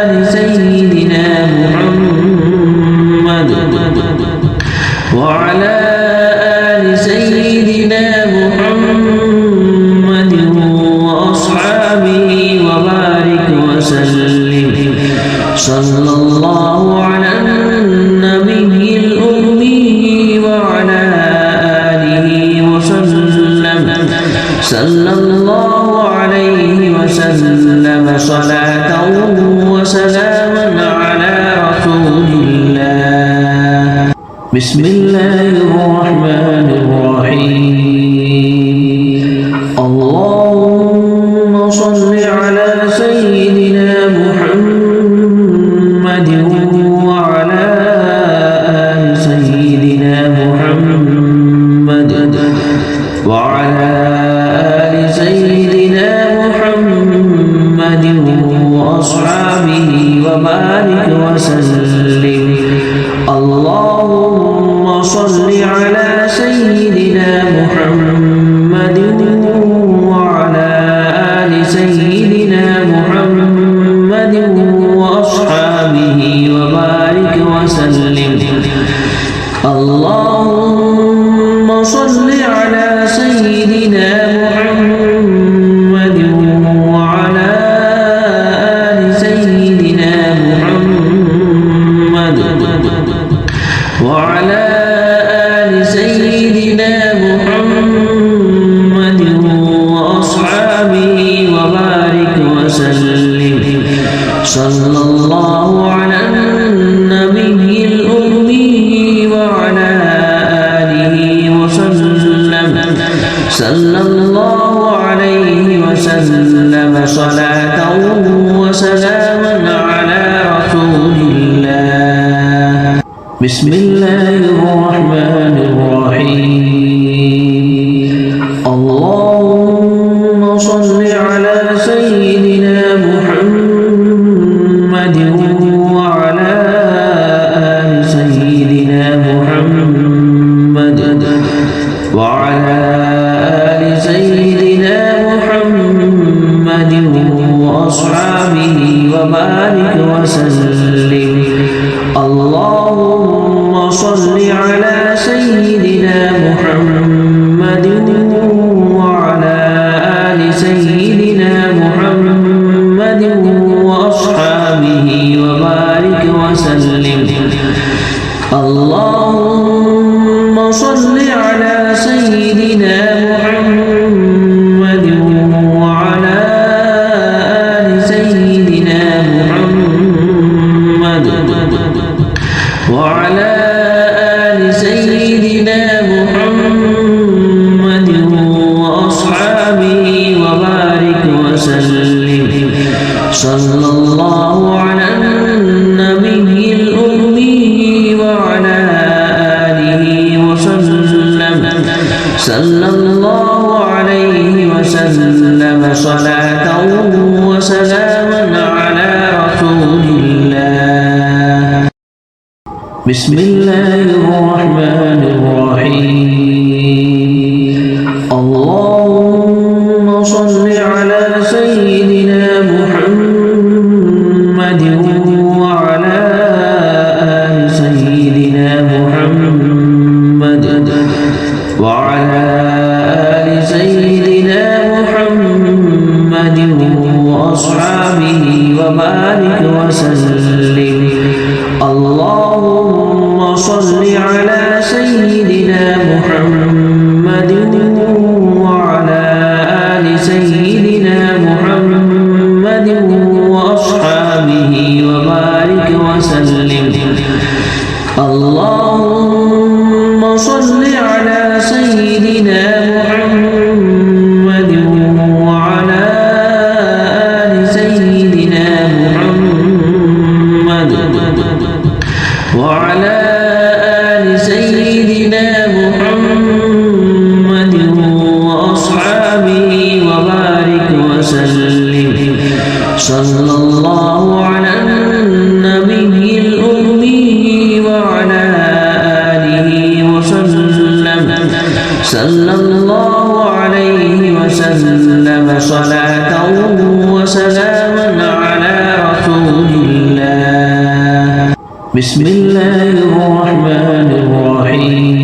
آل سيدنا محمد وعلى آل سيدنا محمد وأصحابه وبارك وسلم. صلى الله على النبي الأمي وعلى آله وسلم. صلى الله عليه وسلم صلاة وسلاما على رسول الله. بسم الله الرحمن الرحيم. اللهم صل على سيدنا محمد وعلى آل سيدنا محمد وعلى آل سيدنا محمد وأصحابه وبارك وسلم. اللهم صل على سيدنا محمد وعلى صلى الله على النبي الأمي وعلى آله وسلم صلى الله عليه وسلم صلاة وسلاما على رسول الله. بسم الله الرحمن الرحيم. اللهم صل على سيدنا محمد وعلى آل سيدنا محمد وعلى آل سيدنا محمد وأصحابه وبارك وسلم. اللهم صل على سيدنا محمد وعلى آل سيدنا محمد وأصحابه وبارك وسلم. اللهم صل على سيدنا محمد وعلى آل سيدنا محمد وعلى آل سيدنا محمد وأصحابه وبارك وسلم. صلى الله على النبي الأمي وعلى آله وسلم صلى الله عليه وسلم صلاة وسلاما على رسول الله. بسم الله الرحمن الرحيم. اللهم صل على سيدنا محمد وعلى آل سيدنا محمد وعلى آل سيدنا محمد وأصحابه وبارك وسلم. اللهم صل على سيدنا محمد وعلى آل سيدنا محمد وأصحابه وبارك وسلم. اللهم صل على سيدنا محمد وعلى آل سيدنا محمد وعلى آل سيدنا محمد وأصحابه وبارك وسلم. صلى الله على النبي الأمي وعلى آله وسلم صلى الله عليه وسلم صلاة وسلاما على رسول الله. بسم الله الرحمن الرحيم.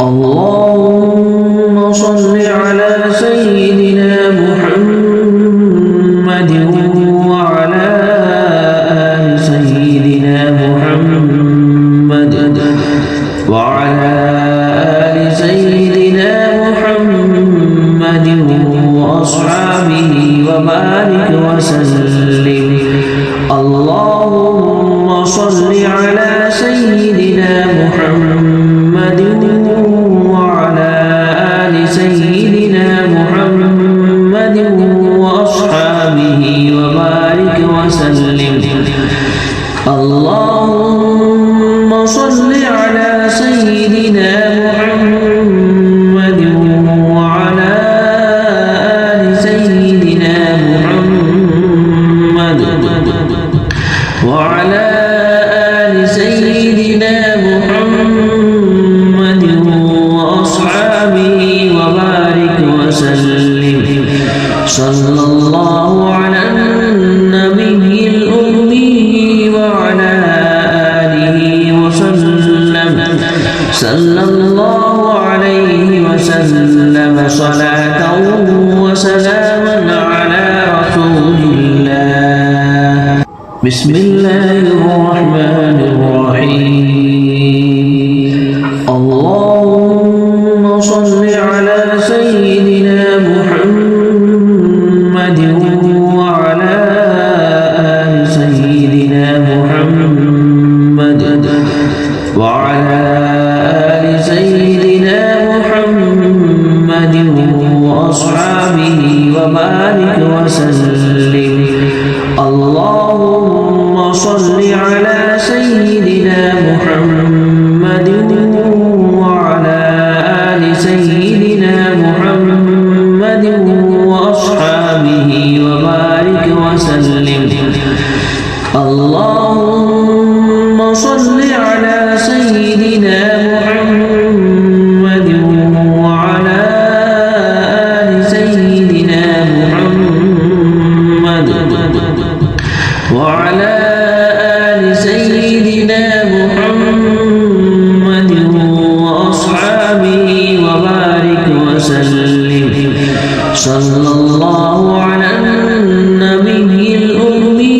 اللهم صل على سيدنا محمد وعلى آل سيدنا محمد وعلى آل سيدنا محمد وأصحابه وبارك وسلم. اللهم صل على سيدنا محمد وعلى آل سيدنا محمد وأصحابه وبارك وسلم. اللهم صل على سيدنا محمد وعلى آل سيدنا محمد وعلى آل سيدنا محمد وأصحابه وبارك وسلم. صلى الله على النبي الأمي وعلى آله وسلم صلى الله عليه وسلم صلاة وسلاما على رسول الله. بسم الله الرحمن الرحيم. اللهم صل على سيدنا محمد وعلى وأصحابه وبارك وسلم. اللهم صل على سيدنا محمد وعلى آل سيدنا محمد وأصحابه وبارك وسلم. اللهم صل على سيدنا محمد وعلى آل سيدنا محمد وعلى آل سيدنا محمد وأصحابه وبارك وسلم. صلى الله على النبي الأمي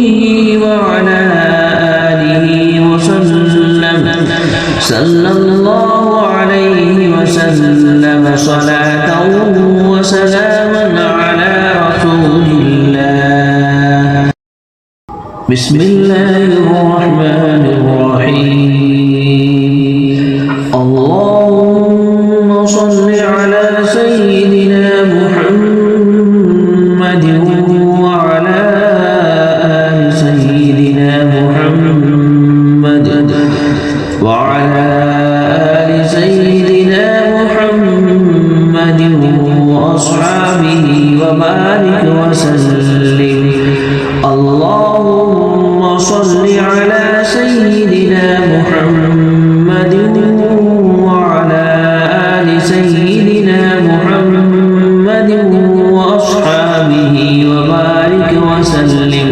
وعلى آله وسلم. صلى الله عليه وسلم صلاة وسلاما على رسول الله. بسم الله الرحمن الرحيم. اللهم صل على سيدنا محمد وعلى آل سيدنا محمد وعلى آل سيدنا محمد وأصحابه وبارك وسلم. اللهم صل على سيدنا محمد وعلى آل سيدنا محمد وأصحابه وبارك وسلم.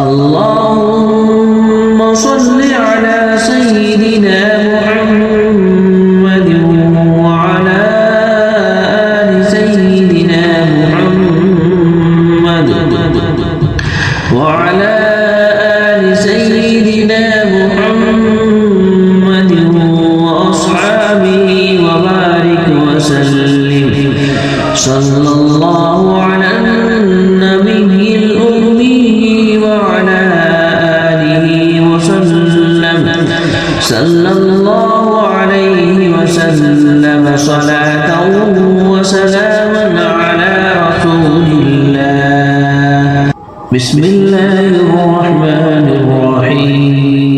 اللهم صل على سيدنا محمد وعلى آل سيدنا محمد وعلى آل سيدنا محمد وأصحابه وبارك وسلم. صلى الله على النبي الأمي وعلى آله وسلم. صلى الله عليه وسلم صلاة وسلاما على رسول الله. بسم الله الرحمن الرحيم.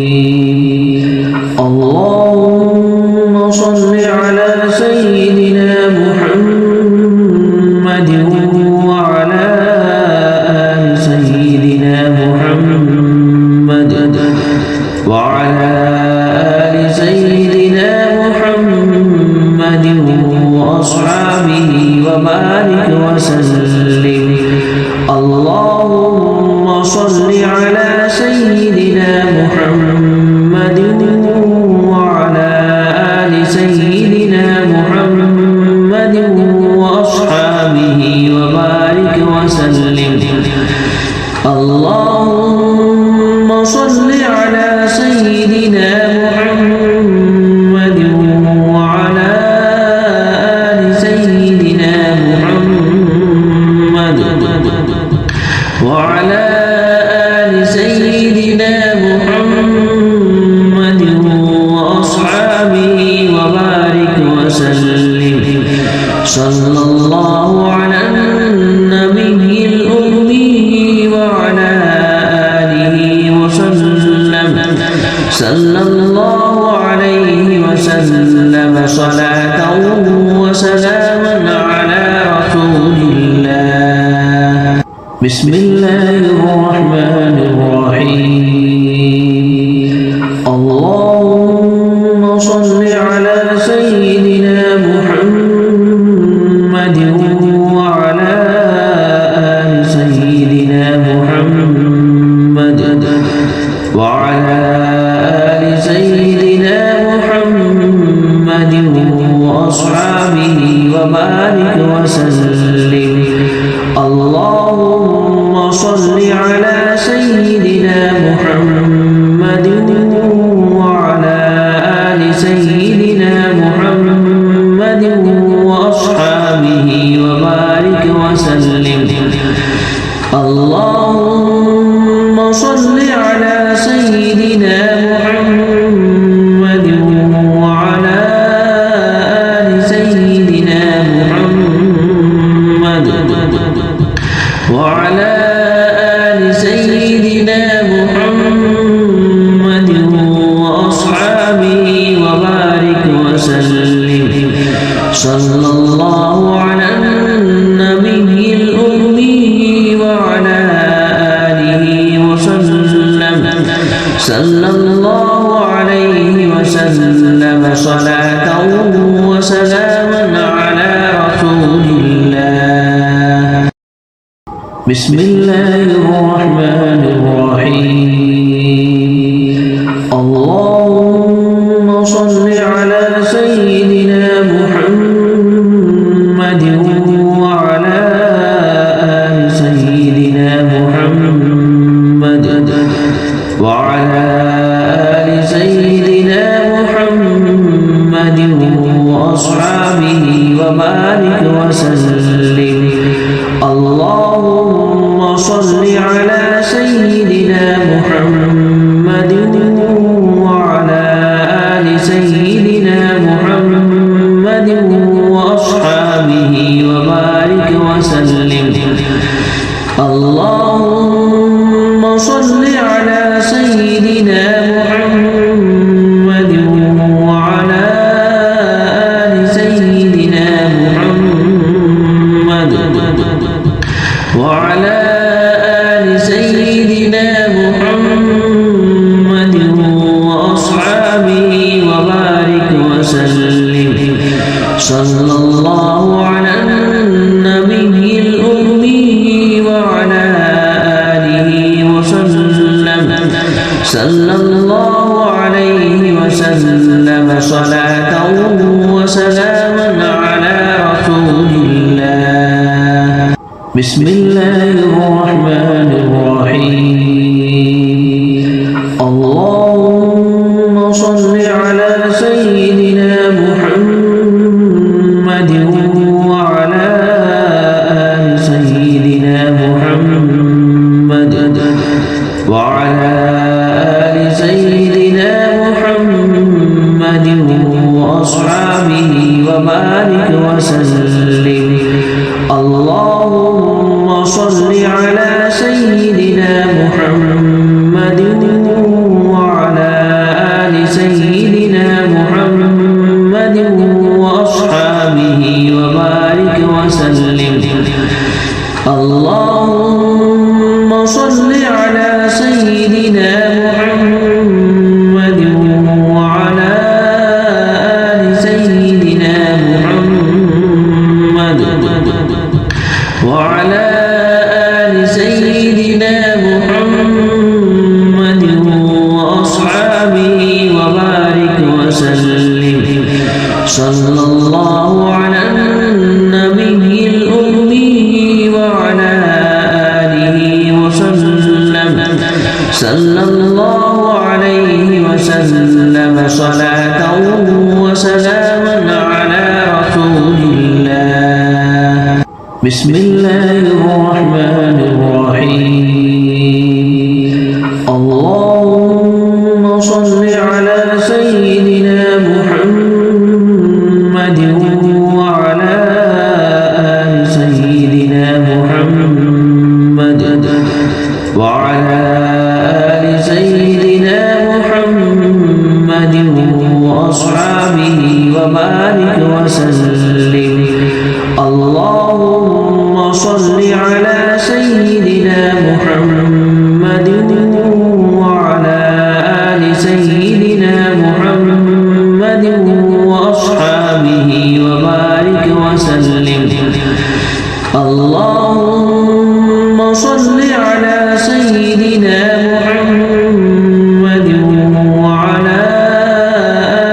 اللهم صل على سيدنا محمد وعلى آل سيدنا محمد وعلى آل سيدنا محمد وأصحابه وبارك وسلم. اللهم صل على سيدنا محمد وعلى آل سيدنا محمد وأصحابه وبارك وسلم. اللهم صل على سيدنا محمد وعلى آل سيدنا محمد وعلى آل سيدنا محمد وأصحابه وبارك وسلم. صلى الله على النبي الأمي وعلى آله وسلم. صلى الله عليه وسلم صلاة وسلاما على رسول الله. بسم الله الرحمن الرحيم. اللهم صل على سيدنا محمد وعلى آل سيدنا محمد وعلى آل سيدنا محمد وأصحابه وبارك وسلم. اللهم صل على سيدنا محمد وعلى آل سيدنا محمد وأصحابه وبارك وسلم. اللهم صل على سيدنا محمد وعلى آل سيدنا محمد بسم الله الرحمن الرحيم اللهم صل على سيدنا محمد وعلى آل سيدنا محمد وعلى آل سيدنا محمد وأصحابه وبارك وسلم اللهم صل على سيدنا محمد وعلى آل سيدنا محمد وأصحابه وبارك وسلم اللهم صل على سيدنا محمد وعلى آل سيدنا محمد وعلى آل سيدنا محمد وأصحابه وبارك وسلم صلى الله على النبي الأمي وعلى آله وسلم صلى الله عليه وسلم صلاة وسلاما على رسول الله بسم الله الرحمن الرحيم اللهم صل على سيدنا محمد وعلى آل سيدنا محمد وعلى آل سيدنا محمد وأصحابه وبارك وسلم اللهم صل على سيدنا محمد وعلى آل سيدنا محمد وأصحابه وبارك وسلم اللهم صل على سيدنا محمد وعلى آل سيدنا محمد وعلى آل سيدنا محمد وأصحابه وبارك وسلم صلى الله على النبي الأمي وعلى آله وسلم صلى الله عليه وسلم صلاة وسلاما على رسول الله بسم الله الرحمن الرحيم اللهم صل على سيدنا محمد وعلى آل سيدنا محمد وعلى آل سيدنا محمد وأصحابه وبارك وسلم اللهم صل على سيدنا محمد وعلى آل سيدنا محمد وأصحابه وبارك وسلم اللهم صل على سيدنا محمد وعلى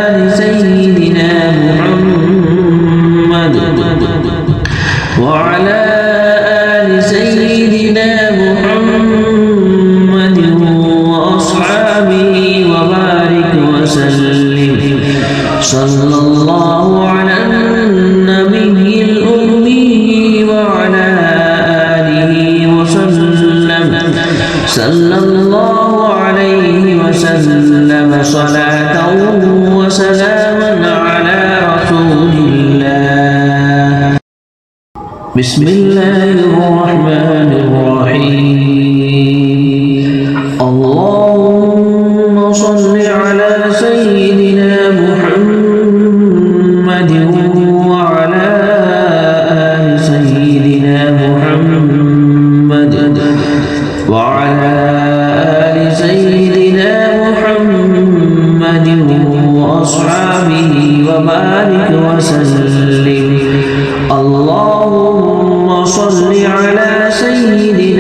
آل سيدنا محمد وعلى آل سيدنا محمد وأصحابه وبارك وسلم صلى الله على النبي الأمي وعلى آله وسلم صلى الله عليه وسلم صلاة وسلاما على رسول الله بسم الله الرحمن الرحيم اللهم صل على سيدنا محمد وعلى آل سيدنا محمد وعلى آل سيدنا محمد وأصحابه وبارك وسلم اللهم صل على سيدنا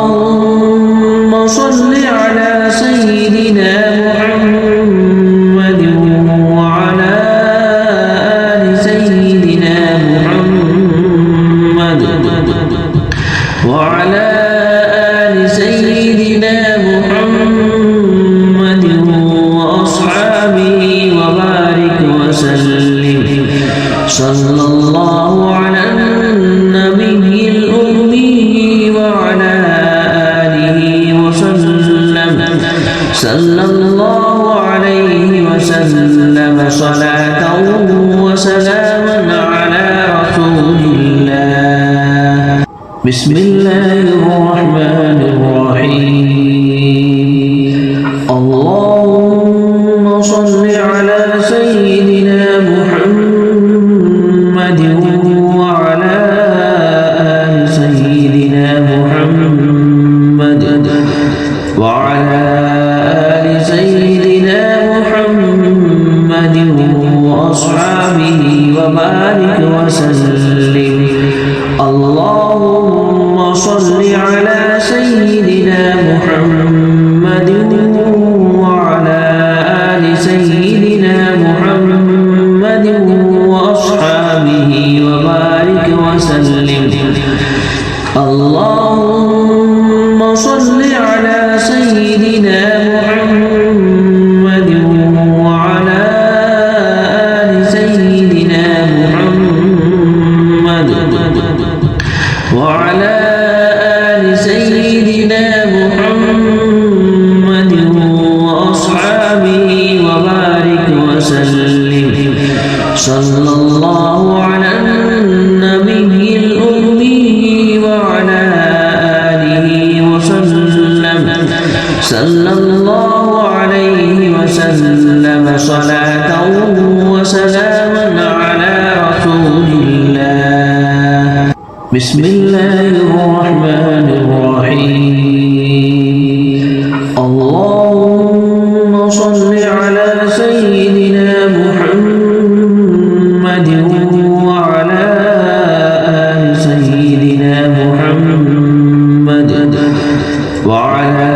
اللهم صل على سيدنا محمد وعلى آل سيدنا محمد وعلى آل سيدنا محمد وأصحابه وبارك وسلم صلى الله على النبي الأمي وعلى آله وسلم صلى الله عليه وسلم صلاة وسلاما على رسول الله. بسم الله الرحمن الرحيم. اللهم صل على سيدنا محمد وعلى آل سيدنا محمد وعلى آل سيدنا محمد وأصحابه وبارك وسلم. اللهم صل على سيدنا محمد وعلى آل سيدنا محمد وأصحابه وبارك وسلم. اللهم صل على سيدنا محمد وعلى آل سيدنا محمد وعلى آل سيدنا محمد وأصحابه وبارك وسلم. صلى الله على النبي الأمي وعلى آله وسلم صلى الله عليه وسلم صلاة وسلاما على رسول الله. بسم الله الرحمن الرحيم. اللهم صل على سيدنا محمد وعلى آل سيدنا محمد وعلى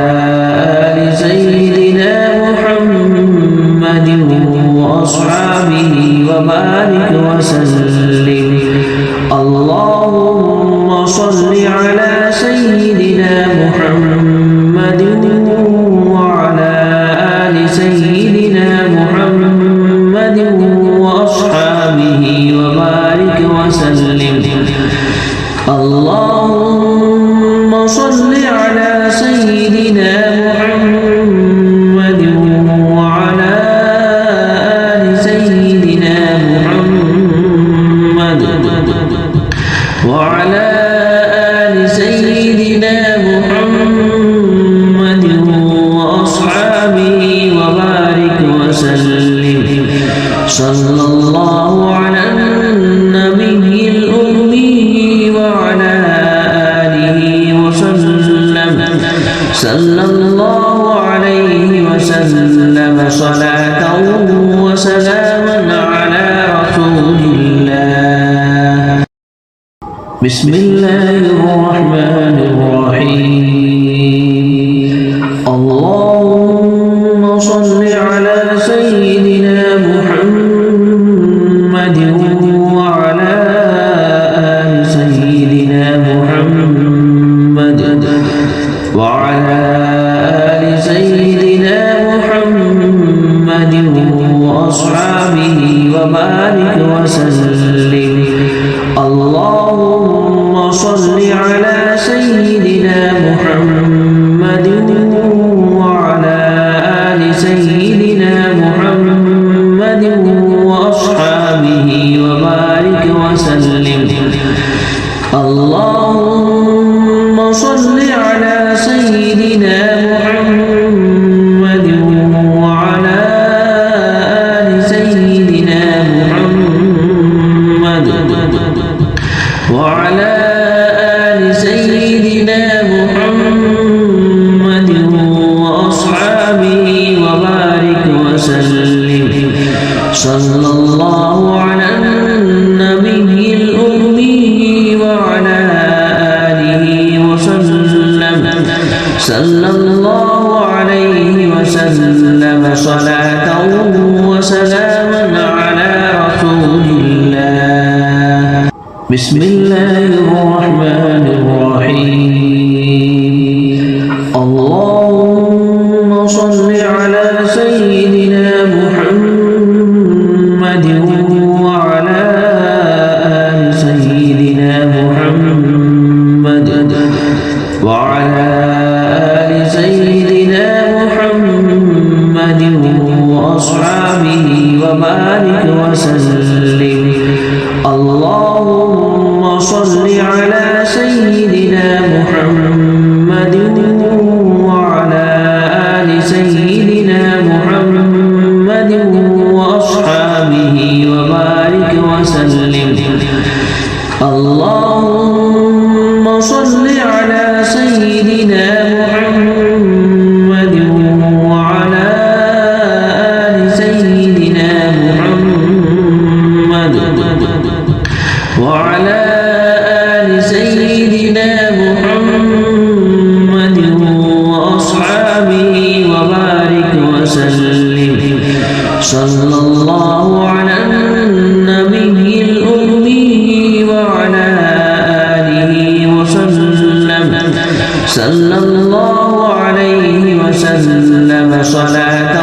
آل سيدنا محمد وأصحابه وبارك وسلم. اللهم صل على سيدنا محمد وعلى آل سيدنا محمد وأصحابه وبارك وسلم. اللهم صل على سيدنا محمد وعلى آل سيدنا محمد وعلى آل سيدنا محمد وأصحابه وبارك وسلم. صلى الله على النبي الأمي وعلى آله وسلم صلى الله عليه وسلم صلاة وسلاما على رسول الله. بسم الله الرحمن الرحيم. اللهم صل على سيدنا محمد وعلى آل سيدنا محمد وعلى آل سيدنا محمد وأصحابه وبارك وسلم. اللهم صل على سيدنا محمد وعلى آل سيدنا محمد وأصحابه وبارك وسلم. اللهم صل على سيدنا محمد وعلى آل سيدنا محمد وعلى آل سيدنا محمد وأصحابه وبارك وسلم. صلى الله على النبي الأمي وعلى آله وسلم صلى الله عليه وسلم صلاة وسلاما على رسول الله. بسم الله الرحمن الرحيم. اللهم صل على سيدنا محمد وعلى آل سيدنا محمد وعلى آل سيدنا محمد وأصحابه وبارك وسلم. اللهم صل على سيدنا محمد وعلى آل سيدنا محمد وأصحابه وبارك وسلم. اللهم صل على سيدنا محمد وعلى آل سيدنا محمد وعلى آل سيدنا محمد وأصحابه وبارك وسلم. صلى الله على النبي الأمي وعلى آله وسلم. صلى الله عليه وسلم صلاة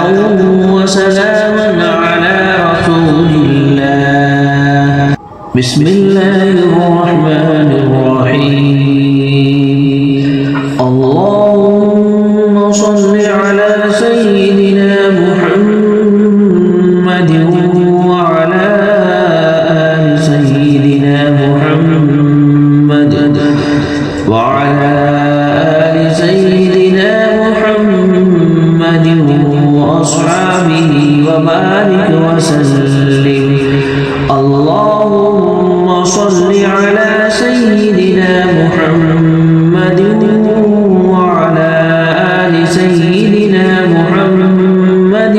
وسلاما على رسول الله. بسم الله الرحمن الرحيم. اللهم صل على سيدنا محمد وعلى آل سيدنا محمد وعلى آل سيدنا محمد وأصحابه وبارك وسلم. اللهم صل على سيدنا محمد وعلى آل سيدنا محمد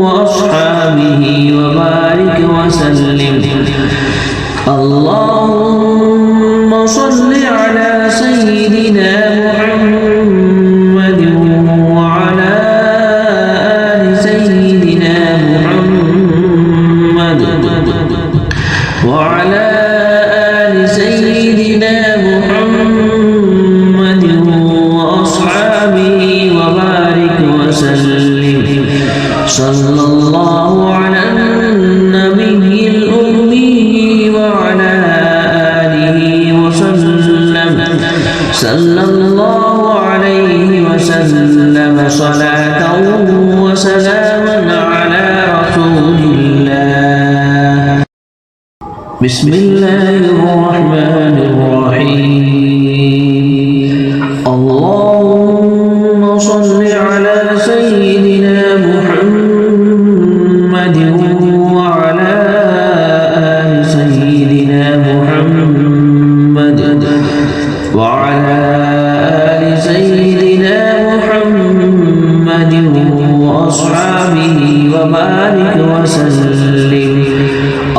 وأصحابه وبارك وسلم. اللهم صل على سيدنا محمد وعلى آل سيدنا محمد وعلى آل سيدنا محمد وأصحابه وبارك وسلم. صلى الله على النبي الأمي وعلى آله وسلم. صلى الله عليه وسلم صلاة وسلاما على رسول الله. بسم الله الرحمن الرحيم. اللهم صل على سيدنا محمد وعلى آل سيدنا محمد وعلى آل سيدنا محمد وأصحابه وبارك وسلم.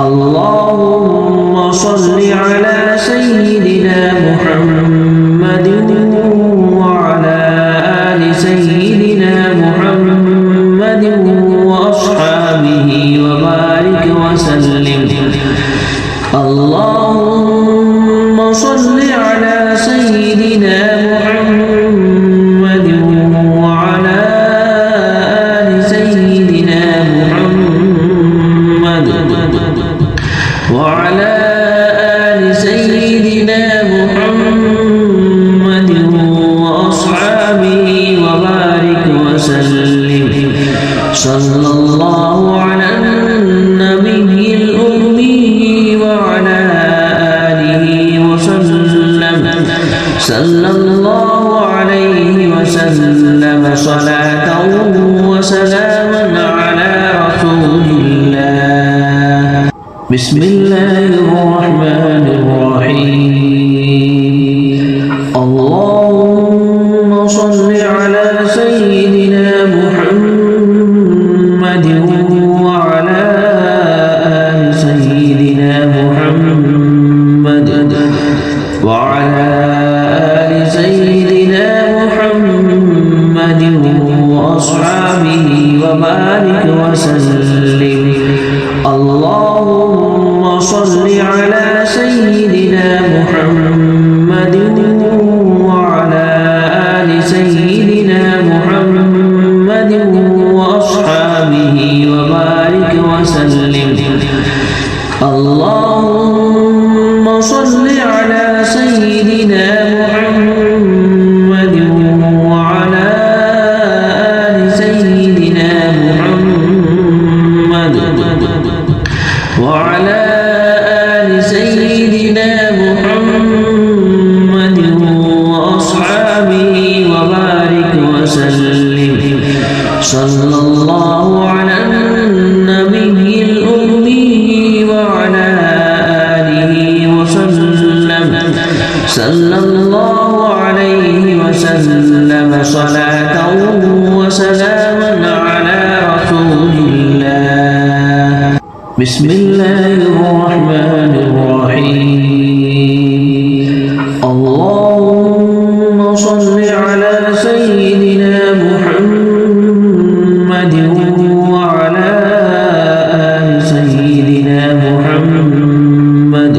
اللهم صل على سيدنا محمد وعلى آل سيدنا محمد وأصحابه وبارك وسلم. اللهم صل على سيدنا محمد وعلى آل سيدنا محمد وعلى آل سيدنا محمد وأصحابه وبارك وسلم. صلى الله على النبي الأمي وعلى آله وسلم. صلى الله عليه وسلم صلاة وسلاما على رسول الله. بسم الله الرحمن الرحيم. اللهم صل على سيدنا محمد وعلى آل سيدنا محمد وعلى آل سيدنا محمد وسلم صلاة وسلاما على رسول الله. بسم الله الرحمن الرحيم. اللهم صل على سيدنا محمد وعلى آل سيدنا محمد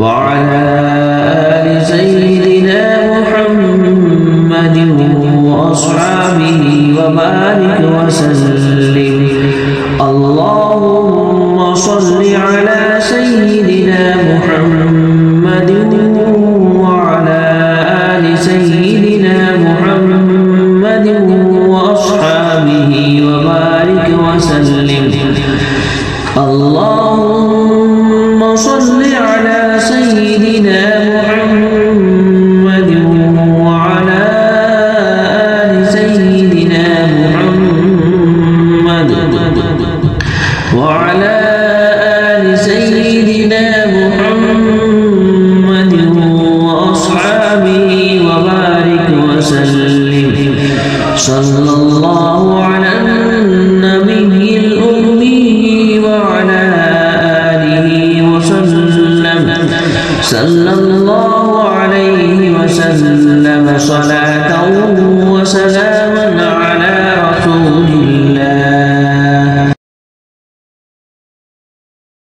وعلى آل سيدنا محمد وأصحابه وبارك وسلم. اللهم صل على سيدنا محمد وعلى آل سيدنا محمد وأصحابه وبارك وسلم. اللهم صل على سيدنا محمد وعلى آل سيدنا محمد وعلى آل سيدنا محمد وأصحابه وبارك وسلم. صلى الله على النبي الأمي وعلى آله وسلم. صلى الله عليه وسلم صلاة